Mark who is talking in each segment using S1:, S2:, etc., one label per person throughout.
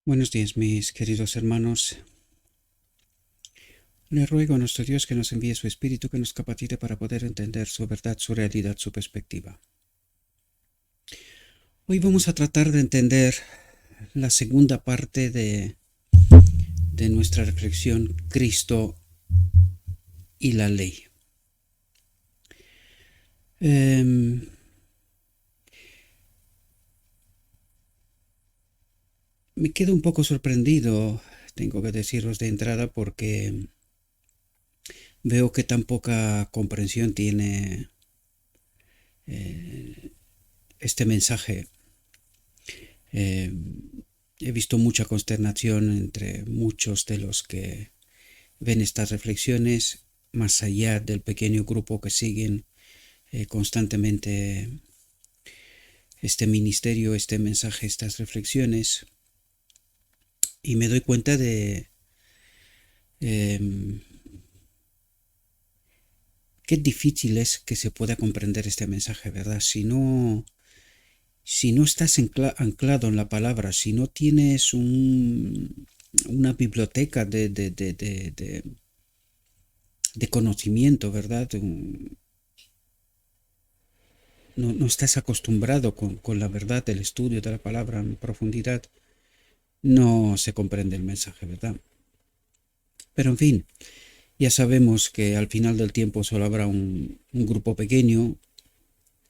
S1: Buenos días, mis queridos hermanos. Le ruego a nuestro Dios que nos envíe su Espíritu, que nos capacite para poder entender su verdad, su realidad, su perspectiva. Hoy vamos a tratar de entender la segunda parte de nuestra reflexión, Cristo y la ley. Me quedo un poco sorprendido, tengo que deciros de entrada, porque veo que tan poca comprensión tiene este mensaje. He visto mucha consternación entre muchos de los que ven estas reflexiones, más allá del pequeño grupo que siguen constantemente este ministerio, este mensaje, estas reflexiones, y me doy cuenta de qué difícil es que se pueda comprender este mensaje, ¿verdad? Si no estás anclado en la palabra, si no tienes una biblioteca de conocimiento, ¿verdad? No estás acostumbrado con la verdad del estudio de la palabra en profundidad, no se comprende el mensaje, ¿verdad? Pero en fin, ya sabemos que al final del tiempo solo habrá un grupo pequeño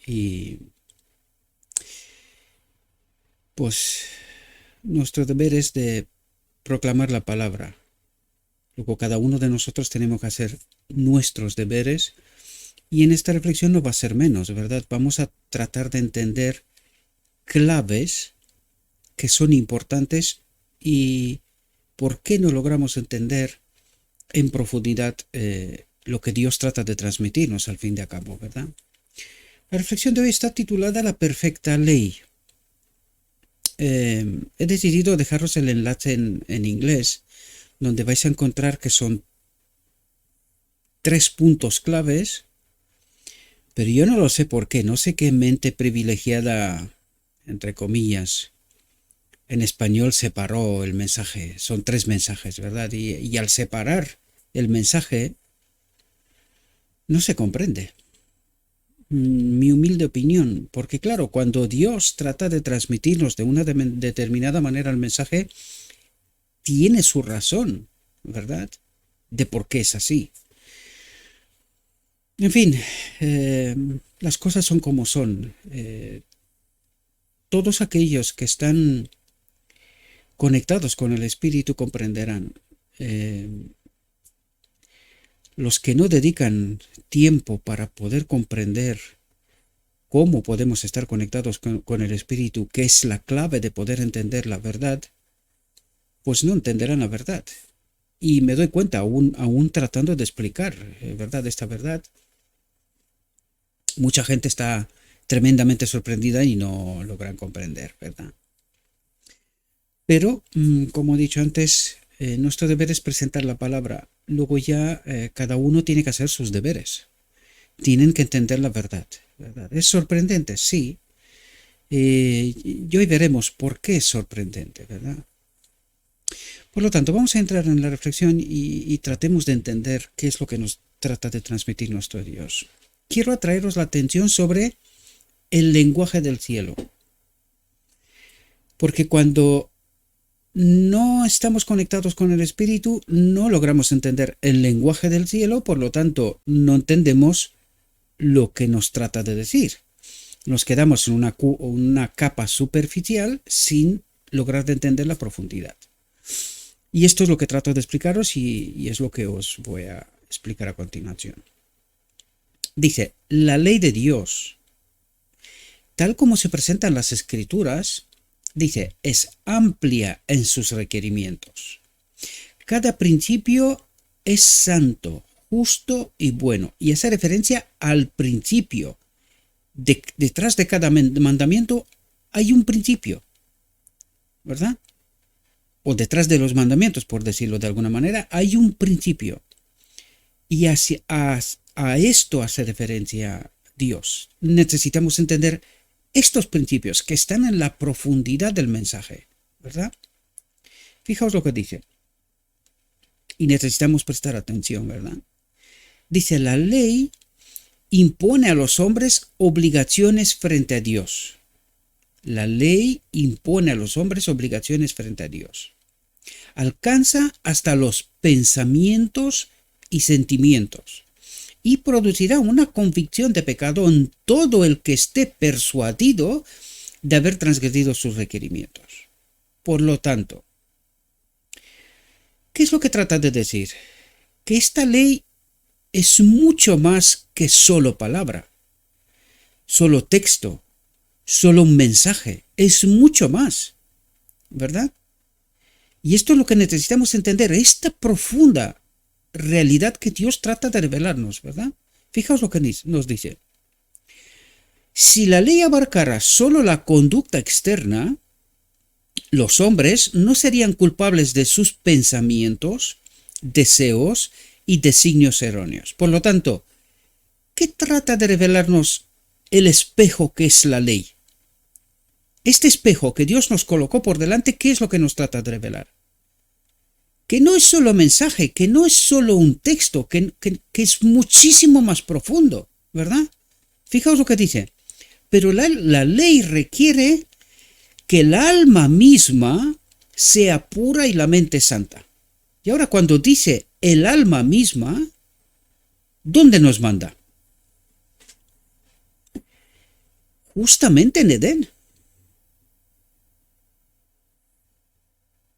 S1: y pues nuestro deber es de proclamar la palabra. Luego cada uno de nosotros tenemos que hacer nuestros deberes, y en esta reflexión no va a ser menos, ¿verdad? Vamos a tratar de entender claves que son importantes y por qué no logramos entender en profundidad lo que Dios trata de transmitirnos al fin de cabo, ¿verdad? La reflexión de hoy está titulada La perfecta ley. He decidido dejaros el enlace en inglés, donde vais a encontrar que son 3 puntos claves, pero yo no lo sé por qué, no sé qué mente privilegiada, entre comillas, en español separó el mensaje. Son 3 mensajes, ¿verdad? Y al separar el mensaje, no se comprende. Mi humilde opinión, porque claro, cuando Dios trata de transmitirnos de una determinada manera el mensaje, tiene su razón, ¿verdad? De por qué es así. En fin, las cosas son como son. Todos aquellos que están conectados con el Espíritu comprenderán. Los que no dedican tiempo para poder comprender cómo podemos estar conectados con el Espíritu, que es la clave de poder entender la verdad, pues no entenderán la verdad. Y me doy cuenta, aún tratando de explicar, ¿verdad?, esta verdad, mucha gente está tremendamente sorprendida y no logran comprender, ¿verdad? Pero, como he dicho antes, nuestro deber es presentar la palabra. Luego ya cada uno tiene que hacer sus deberes. Tienen que entender la verdad, ¿verdad? ¿Es sorprendente? Sí. Y hoy veremos por qué es sorprendente, ¿verdad? Por lo tanto, vamos a entrar en la reflexión y tratemos de entender qué es lo que nos trata de transmitir nuestro Dios. Quiero atraeros la atención sobre el lenguaje del cielo. Porque cuando no estamos conectados con el Espíritu, no logramos entender el lenguaje del cielo, por lo tanto, no entendemos lo que nos trata de decir. Nos quedamos en una capa superficial sin lograr de entender la profundidad. Y esto es lo que trato de explicaros y es lo que os voy a explicar a continuación. Dice, la ley de Dios, tal como se presenta en las Escrituras, dice, es amplia en sus requerimientos. Cada principio es santo, justo y bueno. Y hace referencia al principio. Detrás de cada mandamiento hay un principio, ¿verdad? O detrás de los mandamientos, por decirlo de alguna manera, hay un principio. Y a esto hace referencia Dios. Necesitamos entender estos principios que están en la profundidad del mensaje, ¿verdad? Fijaos lo que dice. Y necesitamos prestar atención, ¿verdad? Dice, la ley impone a los hombres obligaciones frente a Dios. La ley impone a los hombres obligaciones frente a Dios. Alcanza hasta los pensamientos y sentimientos y producirá una convicción de pecado en todo el que esté persuadido de haber transgredido sus requerimientos. Por lo tanto, ¿qué es lo que trata de decir? Que esta ley es mucho más que solo palabra, solo texto, solo un mensaje. Es mucho más, ¿verdad? Y esto es lo que necesitamos entender, esta profunda realidad que Dios trata de revelarnos, ¿verdad? Fijaos lo que nos dice. Si la ley abarcara solo la conducta externa, los hombres no serían culpables de sus pensamientos, deseos y designios erróneos. Por lo tanto, ¿qué trata de revelarnos el espejo que es la ley? Este espejo que Dios nos colocó por delante, ¿qué es lo que nos trata de revelar? Que no es solo mensaje, que no es solo un texto, que es muchísimo más profundo, ¿verdad? Fijaos lo que dice. Pero la ley requiere que el alma misma sea pura y la mente santa. Y ahora cuando dice el alma misma, ¿dónde nos manda? Justamente en Edén.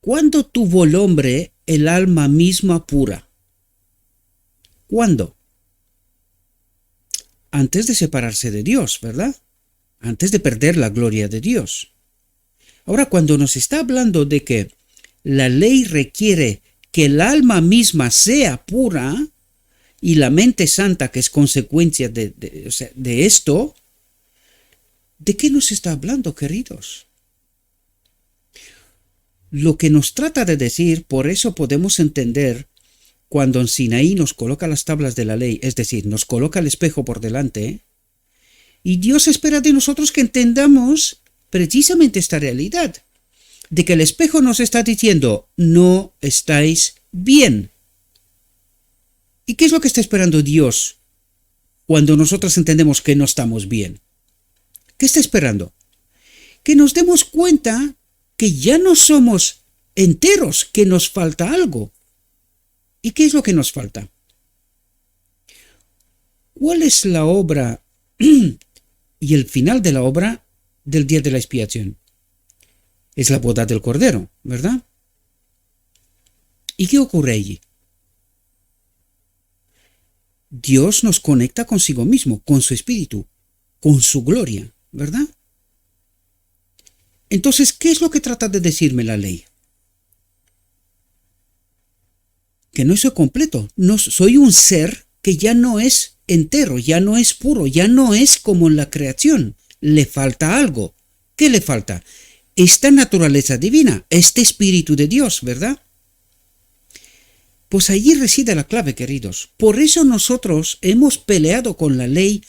S1: ¿Cuándo tuvo el hombre el alma misma pura? ¿Cuándo? Antes de separarse de Dios, ¿verdad? Antes de perder la gloria de Dios. Ahora, cuando nos está hablando de que la ley requiere que el alma misma sea pura y la mente santa, que es consecuencia de esto, ¿de qué nos está hablando, queridos? Lo que nos trata de decir, por eso podemos entender cuando en Sinaí nos coloca las tablas de la ley, es decir, nos coloca el espejo por delante, y Dios espera de nosotros que entendamos precisamente esta realidad, de que el espejo nos está diciendo, no estáis bien. ¿Y qué es lo que está esperando Dios cuando nosotros entendemos que no estamos bien? ¿Qué está esperando? Que nos demos cuenta que ya no somos enteros, que nos falta algo. ¿Y qué es lo que nos falta? ¿Cuál es la obra y el final de la obra del día de la expiación? Es la boda del Cordero, ¿verdad? ¿Y qué ocurre allí? Dios nos conecta consigo mismo, con su espíritu, con su gloria, ¿verdad? Entonces, ¿qué es lo que trata de decirme la ley? Que no soy completo, no soy un ser que ya no es entero, ya no es puro, ya no es como en la creación. Le falta algo. ¿Qué le falta? Esta naturaleza divina, este espíritu de Dios, ¿verdad? Pues allí reside la clave, queridos. Por eso nosotros hemos peleado con la ley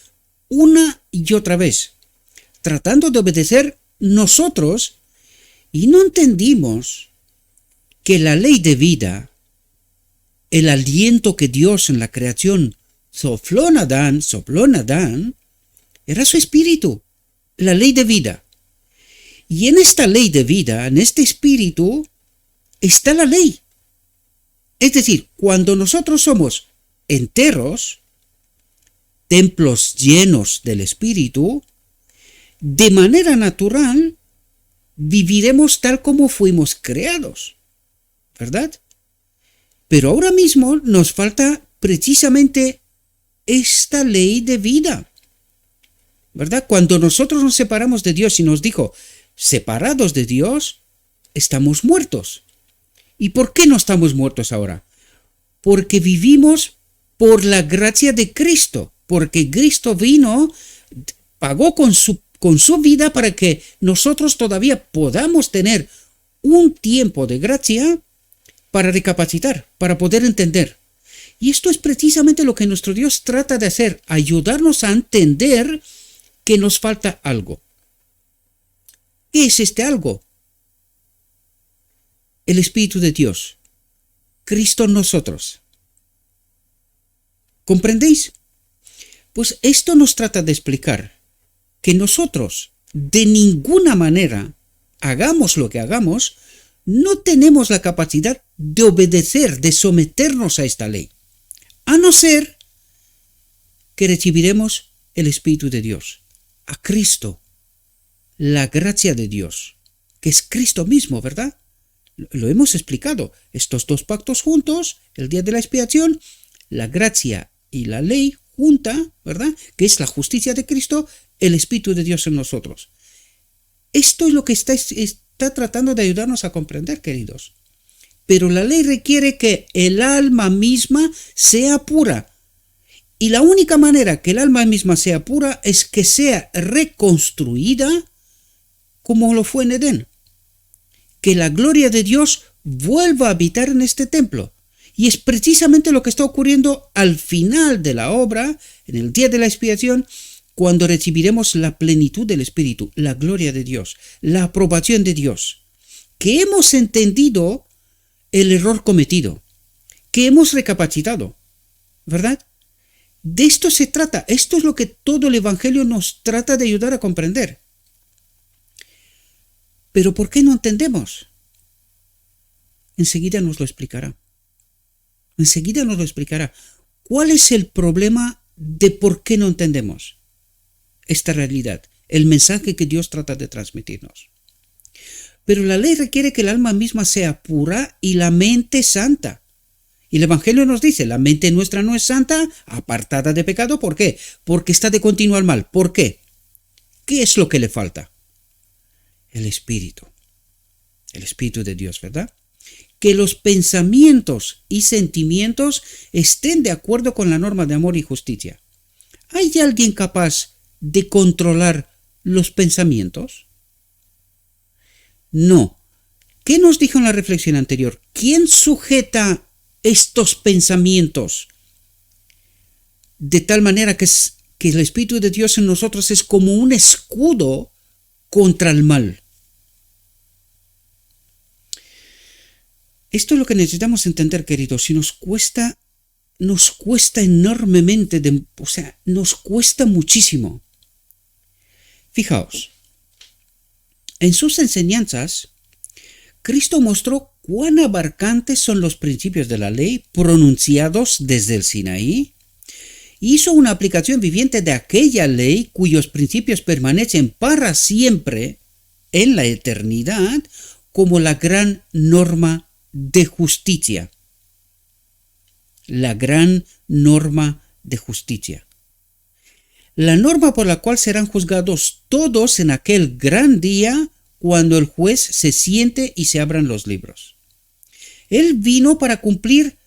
S1: una y otra vez, tratando de obedecer nosotros, y no entendimos que la ley de vida, el aliento que Dios en la creación sopló en Adán, era su espíritu, la ley de vida. Y en esta ley de vida, en este espíritu, está la ley. Es decir, cuando nosotros somos enteros, templos llenos del espíritu, de manera natural viviremos tal como fuimos creados, ¿verdad? Pero ahora mismo nos falta precisamente esta ley de vida, ¿verdad? Cuando nosotros nos separamos de Dios y nos dijo, separados de Dios, estamos muertos. ¿Y por qué no estamos muertos ahora? Porque vivimos por la gracia de Cristo, porque Cristo vino, pagó con su vida para que nosotros todavía podamos tener un tiempo de gracia para recapacitar, para poder entender. Y esto es precisamente lo que nuestro Dios trata de hacer, ayudarnos a entender que nos falta algo. ¿Qué es este algo? el Espíritu de Dios, Cristo en nosotros. ¿Comprendéis? Pues esto nos trata de explicar que nosotros, de ninguna manera, hagamos lo que hagamos, no tenemos la capacidad de obedecer, de someternos a esta ley, a no ser que recibiremos el Espíritu de Dios, a Cristo, la gracia de Dios, que es Cristo mismo, ¿verdad? Lo hemos explicado, estos dos pactos juntos, el día de la expiación, la gracia y la ley junta, ¿verdad? Que es la justicia de Cristo, el Espíritu de Dios en nosotros. Esto es lo que está tratando de ayudarnos a comprender, queridos. Pero la ley requiere que el alma misma sea pura. Y la única manera que el alma misma sea pura es que sea reconstruida como lo fue en Edén. Que la gloria de Dios vuelva a habitar en este templo. Y es precisamente lo que está ocurriendo al final de la obra, en el día de la expiación, cuando recibiremos la plenitud del Espíritu, la gloria de Dios, la aprobación de Dios, que hemos entendido el error cometido, que hemos recapacitado, ¿verdad? De esto se trata, esto es lo que todo el Evangelio nos trata de ayudar a comprender. Pero ¿por qué no entendemos? Enseguida nos lo explicará. Enseguida nos lo explicará. ¿Cuál es el problema de por qué no entendemos esta realidad, el mensaje que Dios trata de transmitirnos? Pero la ley requiere que el alma misma sea pura y la mente santa. Y el Evangelio nos dice, la mente nuestra no es santa, apartada de pecado. ¿Por qué? Porque está de continuo al mal. ¿Por qué? ¿Qué es lo que le falta? El Espíritu de Dios, ¿verdad? Que los pensamientos y sentimientos estén de acuerdo con la norma de amor y justicia. ¿Hay alguien capaz de controlar los pensamientos? No. ¿Qué nos dijo en la reflexión anterior? ¿Quién sujeta estos pensamientos? De tal manera que el Espíritu de Dios en nosotros es como un escudo contra el mal. Esto es lo que necesitamos entender, queridos, y nos cuesta enormemente, nos cuesta muchísimo. Fijaos, en sus enseñanzas, Cristo mostró cuán abarcantes son los principios de la ley pronunciados desde el Sinaí. Hizo una aplicación viviente de aquella ley cuyos principios permanecen para siempre en la eternidad como la gran norma de justicia. La gran norma de justicia. La norma por la cual serán juzgados todos en aquel gran día cuando el juez se siente y se abran los libros. Él vino para cumplir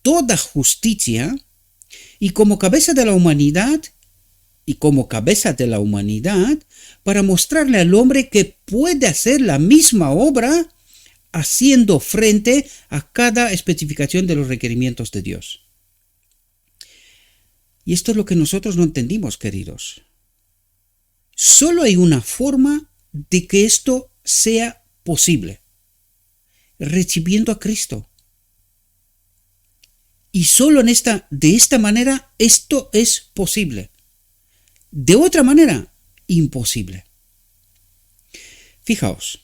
S1: toda justicia y como cabeza de la humanidad, para mostrarle al hombre que puede hacer la misma obra haciendo frente a cada especificación de los requerimientos de Dios. Y esto es lo que nosotros no entendimos, queridos. Solo hay una forma de que esto sea posible: recibiendo a Cristo. Y solo de esta manera esto es posible. De otra manera, imposible. Fijaos.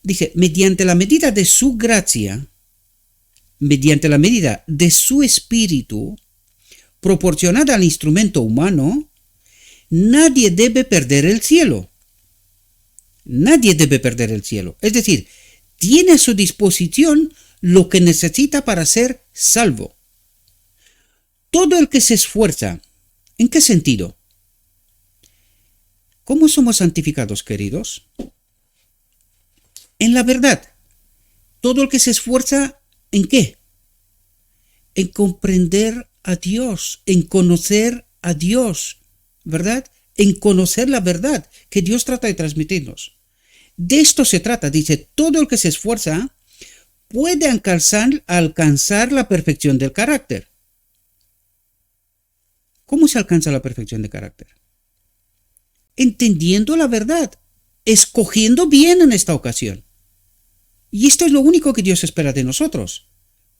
S1: Dice, mediante la medida de su gracia, mediante la medida de su espíritu, proporcionada al instrumento humano, nadie debe perder el cielo. Nadie debe perder el cielo. Es decir, tiene a su disposición lo que necesita para ser salvo. Todo el que se esfuerza, ¿en qué sentido? ¿Cómo somos santificados, queridos? En la verdad. Todo el que se esfuerza, ¿en qué? En comprender a Dios, en conocer a Dios, ¿verdad? En conocer la verdad que Dios trata de transmitirnos. De esto se trata, dice, todo el que se esfuerza puede alcanzar la perfección del carácter. ¿Cómo se alcanza la perfección de carácter? Entendiendo la verdad, escogiendo bien en esta ocasión. Y esto es lo único que Dios espera de nosotros,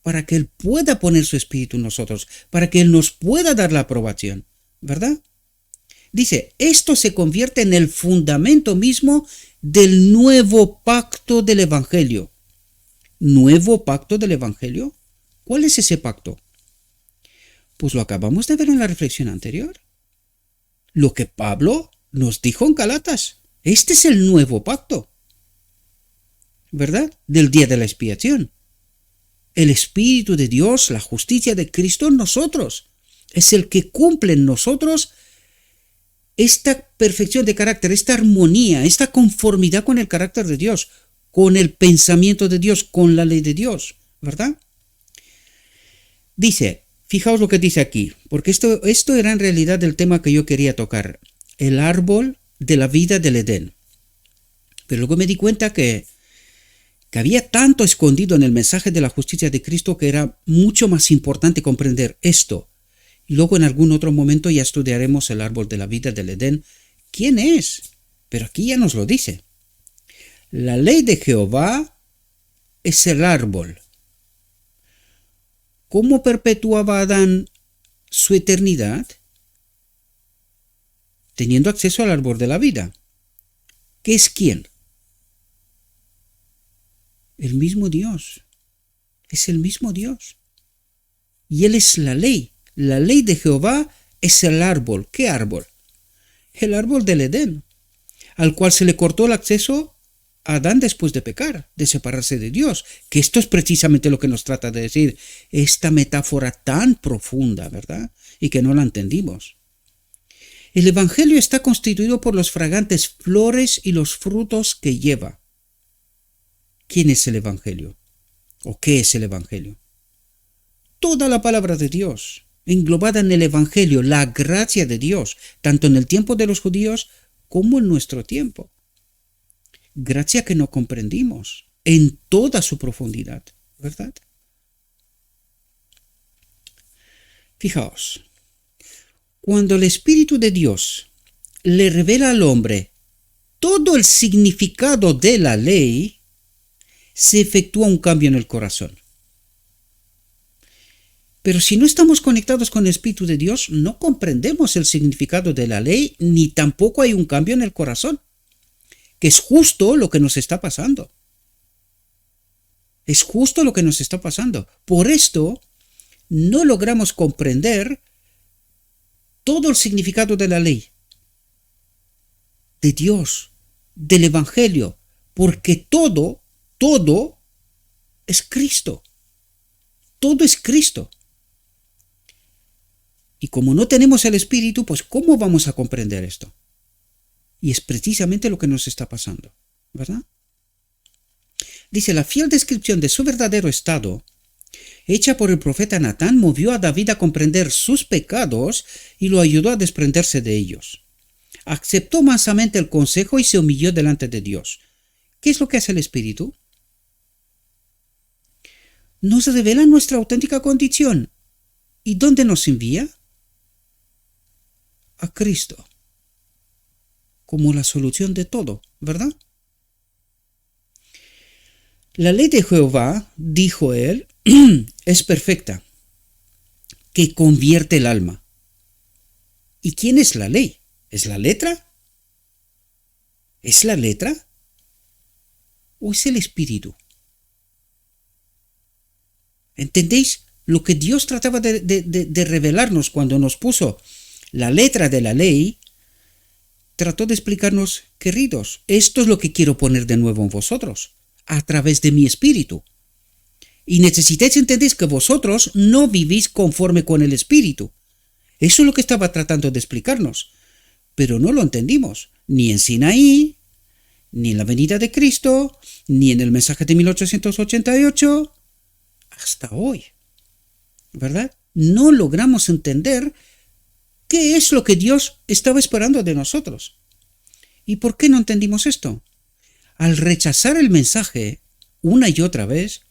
S1: para que Él pueda poner su espíritu en nosotros, para que Él nos pueda dar la aprobación, ¿verdad? Dice, esto se convierte en el fundamento mismo del nuevo pacto del Evangelio. ¿Nuevo pacto del Evangelio? ¿Cuál es ese pacto? Pues lo acabamos de ver en la reflexión anterior. Lo que Pablo nos dijo en Galatas. Este es el nuevo pacto, ¿verdad? Del día de la expiación. El Espíritu de Dios, la justicia de Cristo en nosotros, es el que cumple en nosotros esta perfección de carácter, esta armonía, esta conformidad con el carácter de Dios, con el pensamiento de Dios, con la ley de Dios, ¿verdad? Dice, fijaos lo que dice aquí, porque esto era en realidad el tema que yo quería tocar, el árbol de la vida del Edén. Pero luego me di cuenta que había tanto escondido en el mensaje de la justicia de Cristo que era mucho más importante comprender esto. Y luego en algún otro momento ya estudiaremos el árbol de la vida del Edén. ¿Quién es? Pero aquí ya nos lo dice. La ley de Jehová es el árbol. ¿Cómo perpetuaba Adán su eternidad? Teniendo acceso al árbol de la vida. ¿Qué es quién? El mismo Dios. Es el mismo Dios. Y Él es la ley. La ley de Jehová es el árbol. ¿Qué árbol? El árbol del Edén, al cual se le cortó el acceso a Adán después de pecar, de separarse de Dios. Que esto es precisamente lo que nos trata de decir esta metáfora tan profunda, ¿verdad? Y que no la entendimos. El Evangelio está constituido por los fragantes flores y los frutos que lleva. ¿Quién es el Evangelio? ¿O qué es el Evangelio? Toda la palabra de Dios, englobada en el Evangelio, la gracia de Dios, tanto en el tiempo de los judíos como en nuestro tiempo. Gracia que no comprendimos en toda su profundidad, ¿verdad? Fijaos, cuando el Espíritu de Dios le revela al hombre todo el significado de la ley, se efectúa un cambio en el corazón. Pero si no estamos conectados con el Espíritu de Dios, no comprendemos el significado de la ley, ni tampoco hay un cambio en el corazón, que es justo lo que nos está pasando. Es justo lo que nos está pasando. Por esto, no logramos comprender todo el significado de la ley, de Dios, del Evangelio, porque todo es Cristo. Todo es Cristo. Y como no tenemos el Espíritu, pues ¿cómo vamos a comprender esto? Y es precisamente lo que nos está pasando, ¿verdad? Dice, la fiel descripción de su verdadero estado, hecha por el profeta Natán, movió a David a comprender sus pecados y lo ayudó a desprenderse de ellos. Aceptó mansamente el consejo y se humilló delante de Dios. ¿Qué es lo que hace el Espíritu? Nos revela nuestra auténtica condición. ¿Y dónde nos envía? A Cristo. Como la solución de todo, ¿verdad? La ley de Jehová, dijo él, es perfecta, que convierte el alma. ¿Y quién es la ley? ¿Es la letra? ¿Es la letra? ¿O es el Espíritu? ¿Entendéis? Lo que Dios trataba de revelarnos cuando nos puso la letra de la ley, trató de explicarnos, queridos, esto es lo que quiero poner de nuevo en vosotros, a través de mi Espíritu. Y necesitáis entender que vosotros no vivís conforme con el Espíritu. Eso es lo que estaba tratando de explicarnos. Pero no lo entendimos, ni en Sinaí, ni en la venida de Cristo, ni en el mensaje de 1888, hasta hoy. ¿Verdad? No logramos entender qué es lo que Dios estaba esperando de nosotros. ¿Y por qué no entendimos esto? Al rechazar el mensaje una y otra vez,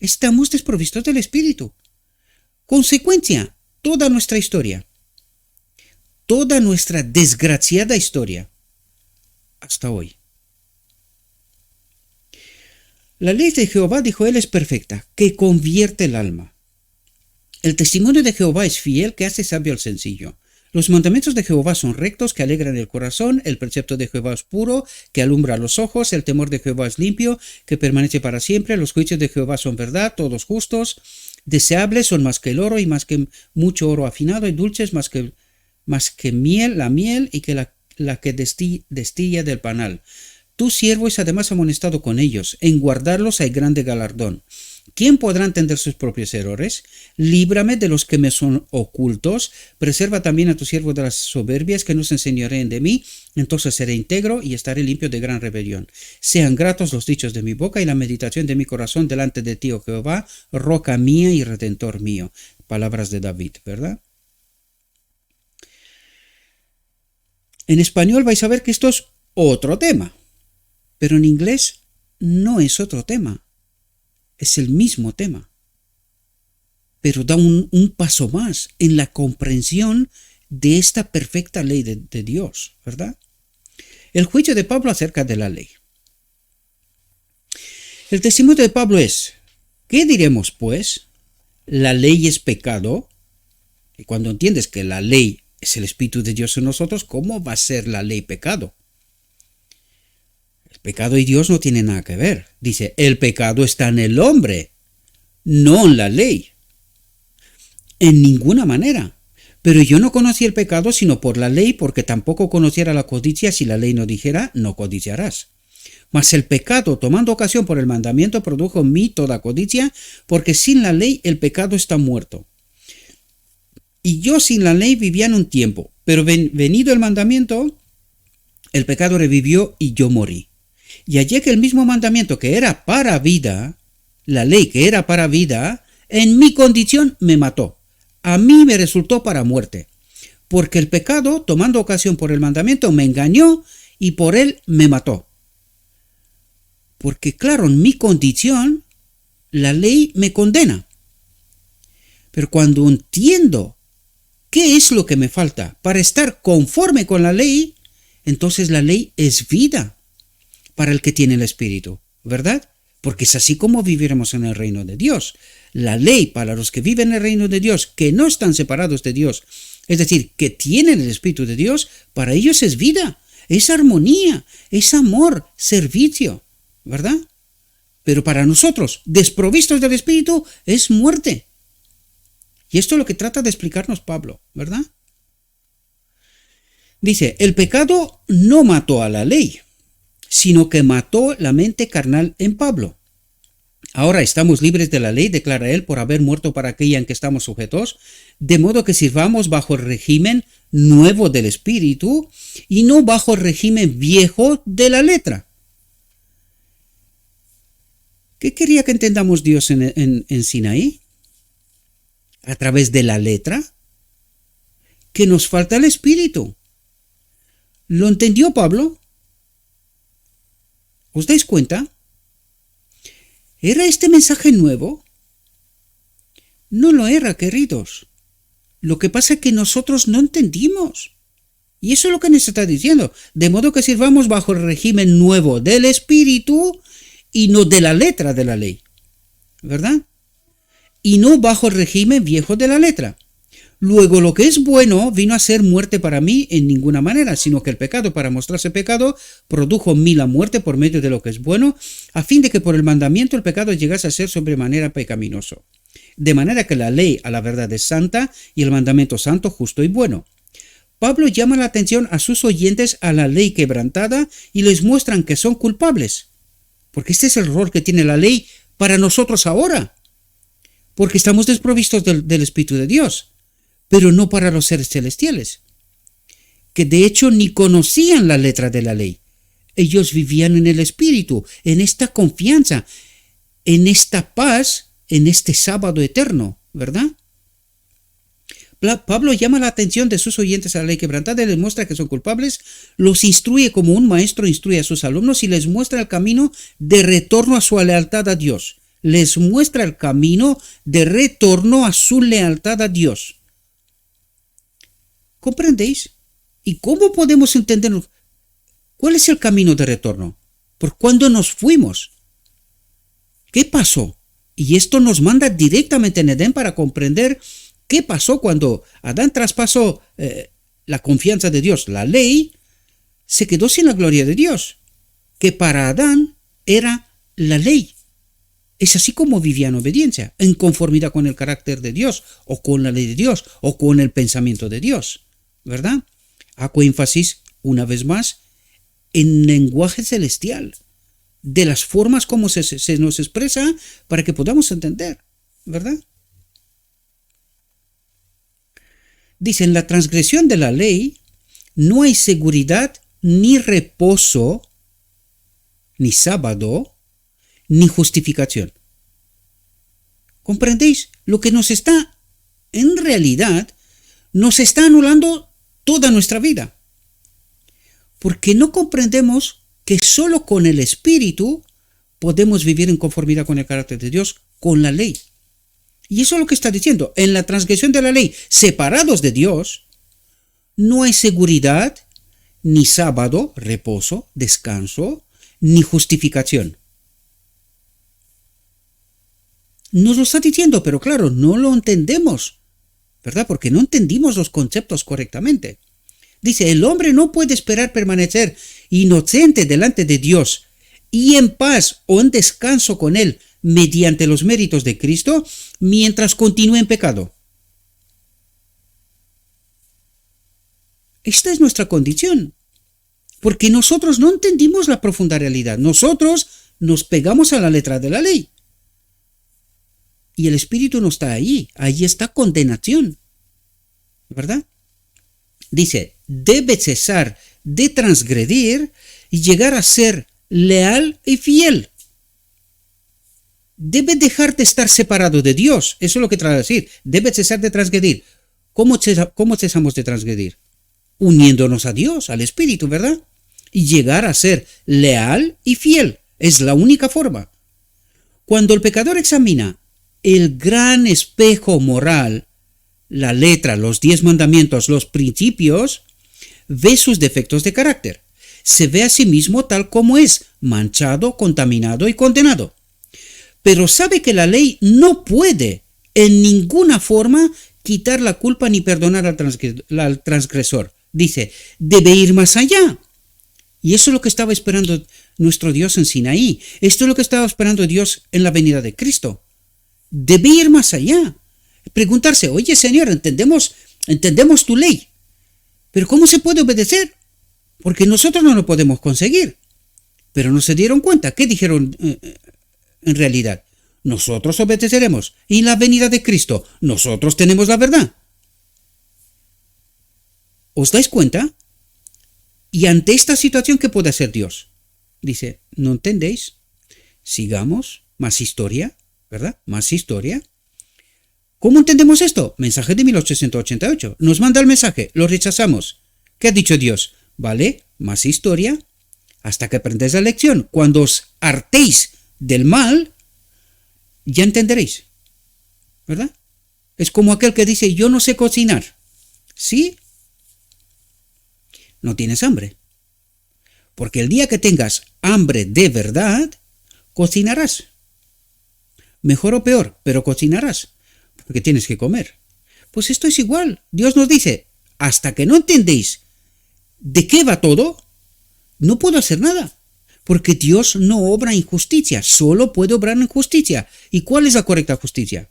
S1: estamos desprovistos del Espíritu. Consecuencia, toda nuestra historia, toda nuestra desgraciada historia, hasta hoy. La ley de Jehová, dijo él, es perfecta, que convierte el alma. El testimonio de Jehová es fiel, que hace sabio al sencillo. Los mandamientos de Jehová son rectos, que alegran el corazón. El precepto de Jehová es puro, que alumbra los ojos. El temor de Jehová es limpio, que permanece para siempre. Los juicios de Jehová son verdad, todos justos. Deseables son más que el oro y más que mucho oro afinado, y dulces más que miel, la miel y que la que destilla del panal. Tu siervo es además amonestado con ellos. En guardarlos hay grande galardón. ¿Quién podrá entender sus propios errores? Líbrame de los que me son ocultos. Preserva también a tu siervo de las soberbias, que no se enseñoreen de mí. Entonces seré íntegro y estaré limpio de gran rebelión. Sean gratos los dichos de mi boca y la meditación de mi corazón delante de ti, oh Jehová, roca mía y redentor mío. Palabras de David, ¿verdad? En español vais a ver que esto es otro tema, pero en inglés no es otro tema. Es el mismo tema, pero da un paso más en la comprensión de esta perfecta ley de Dios, ¿verdad? El juicio de Pablo acerca de la ley. El testimonio de Pablo es: ¿qué diremos pues? ¿La ley es pecado? Y cuando entiendes que la ley es el Espíritu de Dios en nosotros, ¿cómo va a ser la ley pecado? El pecado y Dios no tienen nada que ver. Dice, el pecado está en el hombre, no en la ley. En ninguna manera. Pero yo no conocí el pecado sino por la ley, porque tampoco conociera la codicia si la ley no dijera, no codiciarás. Mas el pecado, tomando ocasión por el mandamiento, produjo en mí toda codicia, porque sin la ley el pecado está muerto. Y yo sin la ley vivía en un tiempo, pero venido el mandamiento, el pecado revivió y yo morí. Y hallé que el mismo mandamiento que era para vida, la ley que era para vida, en mi condición me mató. A mí me resultó para muerte. Porque el pecado, tomando ocasión por el mandamiento, me engañó y por él me mató. Porque claro, en mi condición, la ley me condena. Pero cuando entiendo qué es lo que me falta para estar conforme con la ley, entonces la ley es vida para el que tiene el Espíritu, ¿verdad? Porque es así como viviéramos en el reino de Dios. La ley para los que viven en el reino de Dios, que no están separados de Dios, es decir, que tienen el Espíritu de Dios, para ellos es vida, es armonía, es amor, servicio, ¿verdad? Pero para nosotros, desprovistos del Espíritu, es muerte. Y esto es lo que trata de explicarnos Pablo, ¿verdad? Dice, el pecado no mató a la ley, sino que mató la mente carnal en Pablo. Ahora estamos libres de la ley, declara él, por haber muerto para aquella en que estamos sujetos, de modo que sirvamos bajo el régimen nuevo del Espíritu y no bajo el régimen viejo de la letra. ¿Qué quería que entendamos Dios en Sinaí? A través de la letra, que nos falta el Espíritu. ¿Lo entendió Pablo? ¿Os dais cuenta? ¿Era este mensaje nuevo? No lo era, queridos. Lo que pasa es que nosotros no entendimos. Y eso es lo que nos está diciendo. De modo que sirvamos bajo el régimen nuevo del Espíritu y no de la letra de la ley. ¿Verdad? Y no bajo el régimen viejo de la letra. Luego, lo que es bueno vino a ser muerte para mí en ninguna manera, sino que el pecado, para mostrarse pecado, produjo en mí la muerte por medio de lo que es bueno, a fin de que por el mandamiento el pecado llegase a ser sobremanera pecaminoso. De manera que la ley a la verdad es santa y el mandamiento santo, justo y bueno. Pablo llama la atención a sus oyentes a la ley quebrantada y les muestran que son culpables. Porque este es el rol que tiene la ley para nosotros ahora. Porque estamos desprovistos del Espíritu de Dios, pero no para los seres celestiales, que de hecho ni conocían la letra de la ley. Ellos vivían en el Espíritu, en esta confianza, en esta paz, en este sábado eterno, ¿verdad? Pablo llama la atención de sus oyentes a la ley quebrantada y les muestra que son culpables, los instruye como un maestro instruye a sus alumnos y les muestra el camino de retorno a su lealtad a Dios. Les muestra el camino de retorno a su lealtad a Dios. ¿Comprendéis? ¿Y cómo podemos entender cuál es el camino de retorno? ¿Por cuándo nos fuimos? ¿Qué pasó? Y esto nos manda directamente en Edén para comprender qué pasó cuando Adán traspasó la confianza de Dios, la ley, se quedó sin la gloria de Dios, que para Adán era la ley. Es así como vivía en obediencia, en conformidad con el carácter de Dios, o con la ley de Dios, o con el pensamiento de Dios, ¿verdad? Hago énfasis, una vez más, en lenguaje celestial, de las formas como se nos expresa para que podamos entender, ¿verdad? Dice, en la transgresión de la ley no hay seguridad, ni reposo, ni sábado, ni justificación. ¿Comprendéis? Lo que nos está, en realidad, nos está anulando toda nuestra vida. Porque no comprendemos que solo con el Espíritu podemos vivir en conformidad con el carácter de Dios, con la ley. Y eso es lo que está diciendo. En la transgresión de la ley, separados de Dios, no hay seguridad, ni sábado, reposo, descanso, ni justificación. Nos lo está diciendo, pero claro, no lo entendemos, ¿verdad? Porque no entendimos los conceptos correctamente. Dice, el hombre no puede esperar permanecer inocente delante de Dios y en paz o en descanso con Él mediante los méritos de Cristo mientras continúe en pecado. Esta es nuestra condición, porque nosotros no entendimos la profunda realidad. Nosotros nos pegamos a la letra de la ley. Y el Espíritu no está ahí está condenación, ¿verdad? Dice, debe cesar de transgredir y llegar a ser leal y fiel. Debe dejar de estar separado de Dios. Eso es lo que trata de decir. Debe cesar de transgredir. ¿Cómo cesamos de transgredir? Uniéndonos a Dios, al Espíritu, ¿verdad? Y llegar a ser leal y fiel. Es la única forma. Cuando el pecador examina el gran espejo moral, la letra, los 10 mandamientos, los principios, ve sus defectos de carácter. Se ve a sí mismo tal como es, manchado, contaminado y condenado. Pero sabe que la ley no puede en ninguna forma quitar la culpa ni perdonar al transgresor. Dice, debe ir más allá. Y eso es lo que estaba esperando nuestro Dios en Sinaí. Esto es lo que estaba esperando Dios en la venida de Cristo. Debe ir más allá. Preguntarse, oye Señor, entendemos tu ley, pero ¿cómo se puede obedecer? Porque nosotros no lo podemos conseguir. Pero no se dieron cuenta. ¿Qué dijeron en realidad? Nosotros obedeceremos. Y en la venida de Cristo, nosotros tenemos la verdad. ¿Os dais cuenta? Y ante esta situación, ¿qué puede hacer Dios? Dice, ¿no entendéis? Sigamos, más historia, ¿verdad? Más historia. ¿Cómo entendemos esto? Mensaje de 1888. Nos manda el mensaje, lo rechazamos. ¿Qué ha dicho Dios? Vale, más historia, hasta que aprendáis la lección. Cuando os hartéis del mal, ya entenderéis. ¿Verdad? Es como aquel que dice, yo no sé cocinar. ¿Sí? No tienes hambre. Porque el día que tengas hambre de verdad, cocinarás. Mejor o peor, pero cocinarás. Porque tienes que comer. Pues esto es igual. Dios nos dice, hasta que no entendéis de qué va todo, no puedo hacer nada. Porque Dios no obra injusticia, solo puede obrar en justicia. ¿Y cuál es la correcta justicia?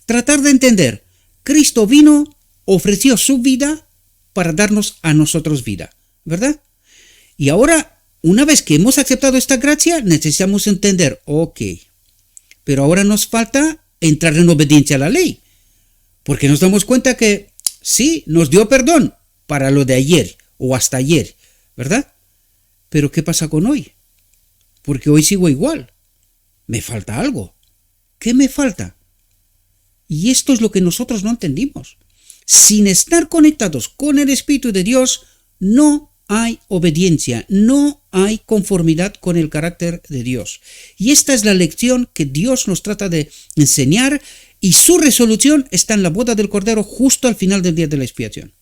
S1: Tratar de entender. Cristo vino, ofreció su vida para darnos a nosotros vida, ¿verdad? Y ahora, una vez que hemos aceptado esta gracia, necesitamos entender, ok, pero ahora nos falta entrar en obediencia a la ley, porque nos damos cuenta que sí, nos dio perdón para lo de ayer o hasta ayer, ¿verdad? Pero ¿qué pasa con hoy? Porque hoy sigo igual. Me falta algo. ¿Qué me falta? Y esto es lo que nosotros no entendimos. Sin estar conectados con el Espíritu de Dios, no hay obediencia, no hay conformidad con el carácter de Dios. Y esta es la lección que Dios nos trata de enseñar, y su resolución está en la boda del Cordero justo al final del día de la expiación.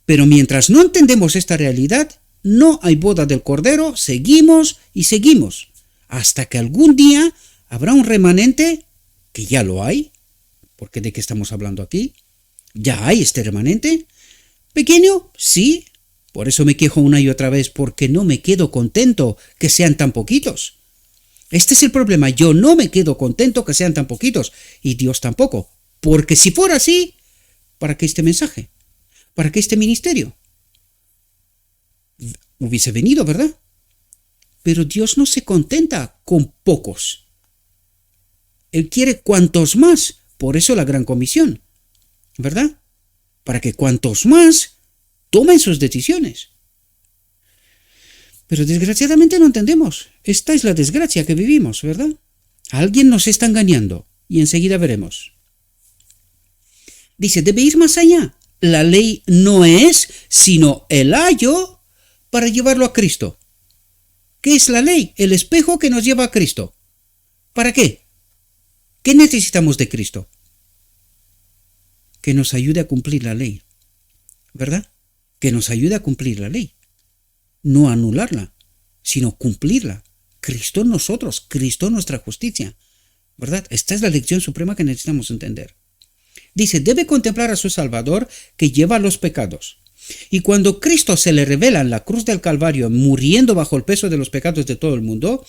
S1: Pero mientras no entendemos esta realidad, no hay boda del Cordero, seguimos y seguimos. hasta que algún día habrá un remanente, que ya lo hay, porque ¿de qué estamos hablando aquí? Ya hay este remanente. ¿Pequeño? Sí. Por eso me quejo una y otra vez, porque no me quedo contento que sean tan poquitos. Este es el problema, yo no me quedo contento que sean tan poquitos, y Dios tampoco, porque si fuera así, ¿para qué este mensaje? ¿Para qué este ministerio? Hubiese venido, ¿verdad? Pero Dios no se contenta con pocos. Él quiere cuantos más, por eso la gran comisión, ¿verdad? Para que cuantos más tomen sus decisiones. Pero desgraciadamente no entendemos. Esta es la desgracia que vivimos, ¿verdad? Alguien nos está engañando y enseguida veremos. Dice, debe ir más allá. La ley no es sino el ayo para llevarlo a Cristo. ¿Qué es la ley? El espejo que nos lleva a Cristo. ¿Para qué? ¿Qué necesitamos de Cristo? Que nos ayude a cumplir la ley, ¿verdad? Que nos ayude a cumplir la ley. No anularla, sino cumplirla. Cristo en nosotros, Cristo en nuestra justicia, ¿verdad? Esta es la lección suprema que necesitamos entender. Dice, debe contemplar a su Salvador que lleva los pecados. Y cuando Cristo se le revela en la cruz del Calvario, muriendo bajo el peso de los pecados de todo el mundo,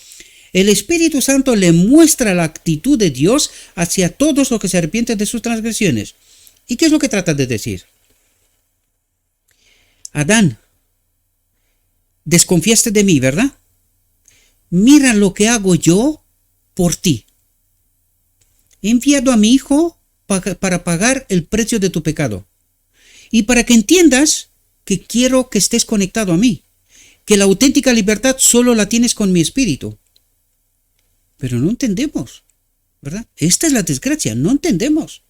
S1: el Espíritu Santo le muestra la actitud de Dios hacia todos los que se arrepienten de sus transgresiones. ¿Y qué es lo que trata de decir? Adán, desconfiaste de mí, ¿verdad? Mira lo que hago yo por ti. He enviado a mi Hijo para pagar el precio de tu pecado. Y para que entiendas que quiero que estés conectado a mí. Que la auténtica libertad solo la tienes con mi Espíritu. Pero no entendemos, ¿verdad? Esta es la desgracia, no entendemos.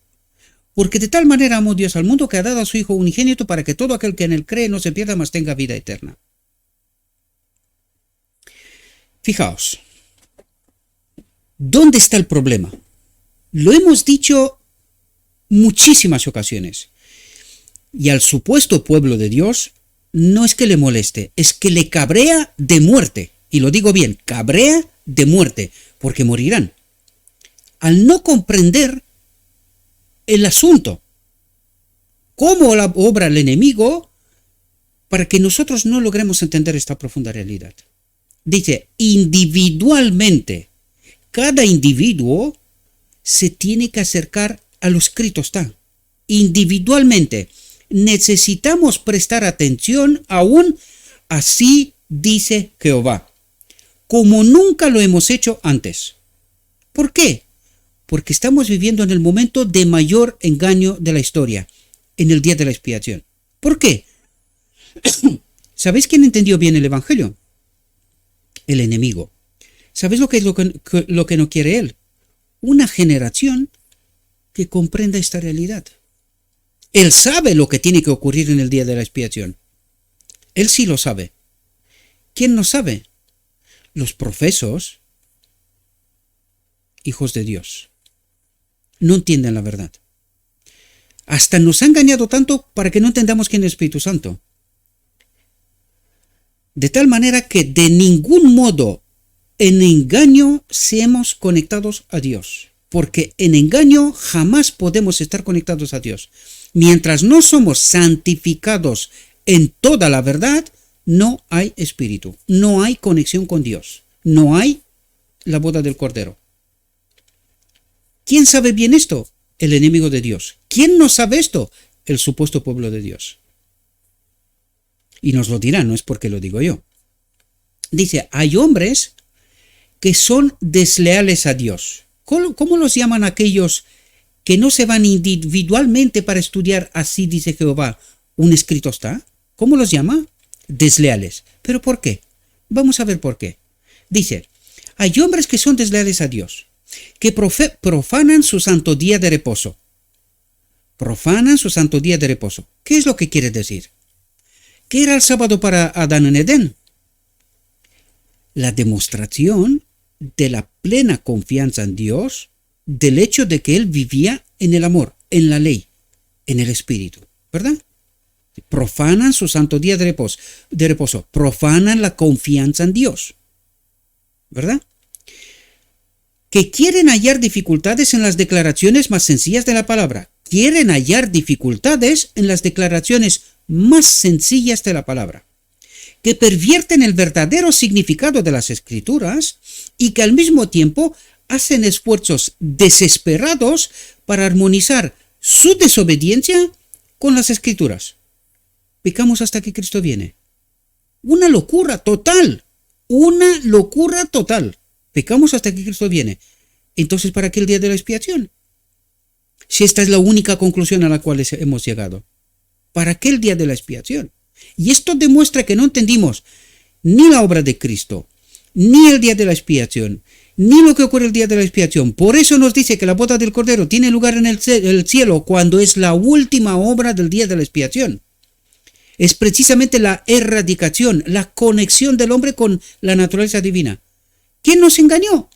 S1: Porque de tal manera amó Dios al mundo que ha dado a su Hijo unigénito para que todo aquel que en él cree no se pierda, mas tenga vida eterna. Fijaos, ¿dónde está el problema? Lo hemos dicho muchísimas ocasiones. Y al supuesto pueblo de Dios no es que le moleste, es que le cabrea de muerte. Y lo digo bien, cabrea de muerte, porque morirán. Al no comprender el asunto, cómo la obra el enemigo, para que nosotros no logremos entender esta profunda realidad. Dice, individualmente, cada individuo se tiene que acercar a lo escrito está. Individualmente, necesitamos prestar atención aún así dice Jehová, como nunca lo hemos hecho antes. ¿Por qué? Porque estamos viviendo en el momento de mayor engaño de la historia, en el día de la expiación. ¿Por qué? ¿Sabéis quién entendió bien el Evangelio? El enemigo. ¿Sabéis lo que es lo que no quiere él? Una generación que comprenda esta realidad. Él sabe lo que tiene que ocurrir en el día de la expiación. Él sí lo sabe. ¿Quién no sabe? Los profesos, hijos de Dios. No entienden la verdad. Hasta nos ha engañado tanto para que no entendamos quién es el Espíritu Santo. De tal manera que de ningún modo en engaño seamos conectados a Dios. Porque en engaño jamás podemos estar conectados a Dios. Mientras no somos santificados en toda la verdad, no hay espíritu, no hay conexión con Dios, no hay la boda del Cordero. ¿Quién sabe bien esto? El enemigo de Dios. ¿Quién no sabe esto? El supuesto pueblo de Dios. Y nos lo dirá, no es porque lo digo yo. Dice, hay hombres que son desleales a Dios. ¿Cómo los llaman aquellos que no se van individualmente para estudiar? Así dice Jehová, un escrito está. ¿Cómo los llama? Desleales. ¿Pero por qué? Vamos a ver por qué. Dice, hay hombres que son desleales a Dios, que profanan su santo día de reposo. Profanan su santo día de reposo. ¿Qué es lo que quiere decir? ¿Qué era el sábado para Adán en Edén? La demostración de la plena confianza en Dios, del hecho de que él vivía en el amor, en la ley, en el espíritu, ¿verdad? Profanan su santo día de reposo, profanan la confianza en Dios, ¿verdad? que quieren hallar dificultades en las declaraciones más sencillas de la palabra. Quieren hallar dificultades en las declaraciones más sencillas de la palabra, que pervierten el verdadero significado de las Escrituras y que al mismo tiempo hacen esfuerzos desesperados para armonizar su desobediencia con las Escrituras. Pecamos hasta que Cristo viene. Una locura total. Una locura total. Pecamos hasta que Cristo viene. Entonces, ¿para qué el día de la expiación? Si esta es la única conclusión a la cual hemos llegado. ¿Para qué el día de la expiación? Y esto demuestra que no entendimos ni la obra de Cristo, ni el día de la expiación, ni lo que ocurre el día de la expiación. Por eso nos dice que la boda del Cordero tiene lugar en el cielo cuando es la última obra del día de la expiación. Es precisamente la erradicación, la conexión del hombre con la naturaleza divina. ¿Quién nos engañó?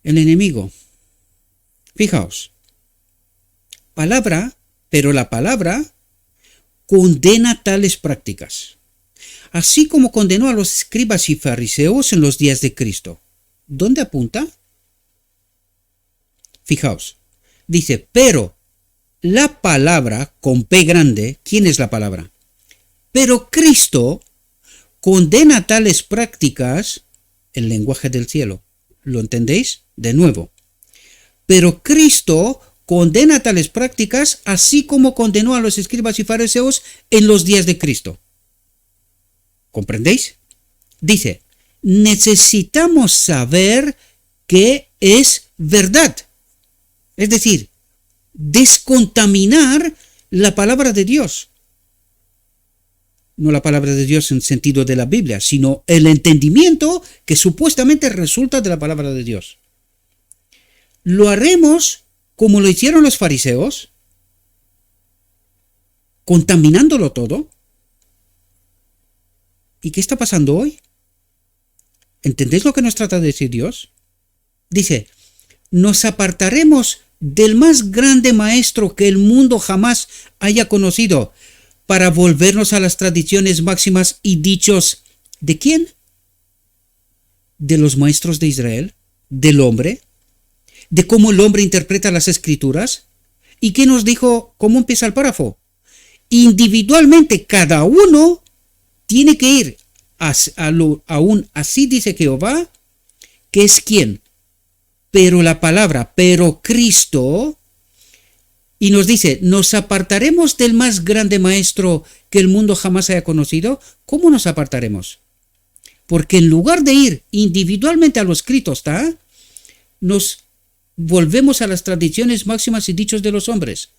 S1: El enemigo. Fijaos. Pero la palabra condena tales prácticas, así como condenó a los escribas y fariseos en los días de Cristo. ¿Dónde apunta? Fijaos. Dice, pero la palabra, con P grande, ¿quién es la palabra? Pero Cristo condena tales prácticas, el lenguaje del cielo. ¿Lo entendéis? De nuevo. Pero Cristo condena tales prácticas, así como condenó a los escribas y fariseos en los días de Cristo. ¿Comprendéis? Dice, necesitamos saber qué es verdad. Es decir, descontaminar la palabra de Dios. No la palabra de Dios en sentido de la Biblia, sino el entendimiento que supuestamente resulta de la palabra de Dios. Lo haremos como lo hicieron los fariseos, contaminándolo todo. ¿Y qué está pasando hoy? ¿Entendéis lo que nos trata de decir Dios? Dice, nos apartaremos del más grande maestro que el mundo jamás haya conocido para volvernos a las tradiciones máximas y dichos. ¿De quién? ¿De los maestros de Israel? ¿Del hombre? ¿De cómo el hombre interpreta las Escrituras? ¿Y qué nos dijo? ¿Cómo empieza el párrafo? Individualmente, cada uno tiene que ir aún así dice Jehová, que es quién. Pero la palabra, pero Cristo, y nos dice, nos apartaremos del más grande maestro que el mundo jamás haya conocido. ¿Cómo nos apartaremos? Porque en lugar de ir individualmente a lo escrito está, nos volvemos a las tradiciones máximas y dichos de los hombres.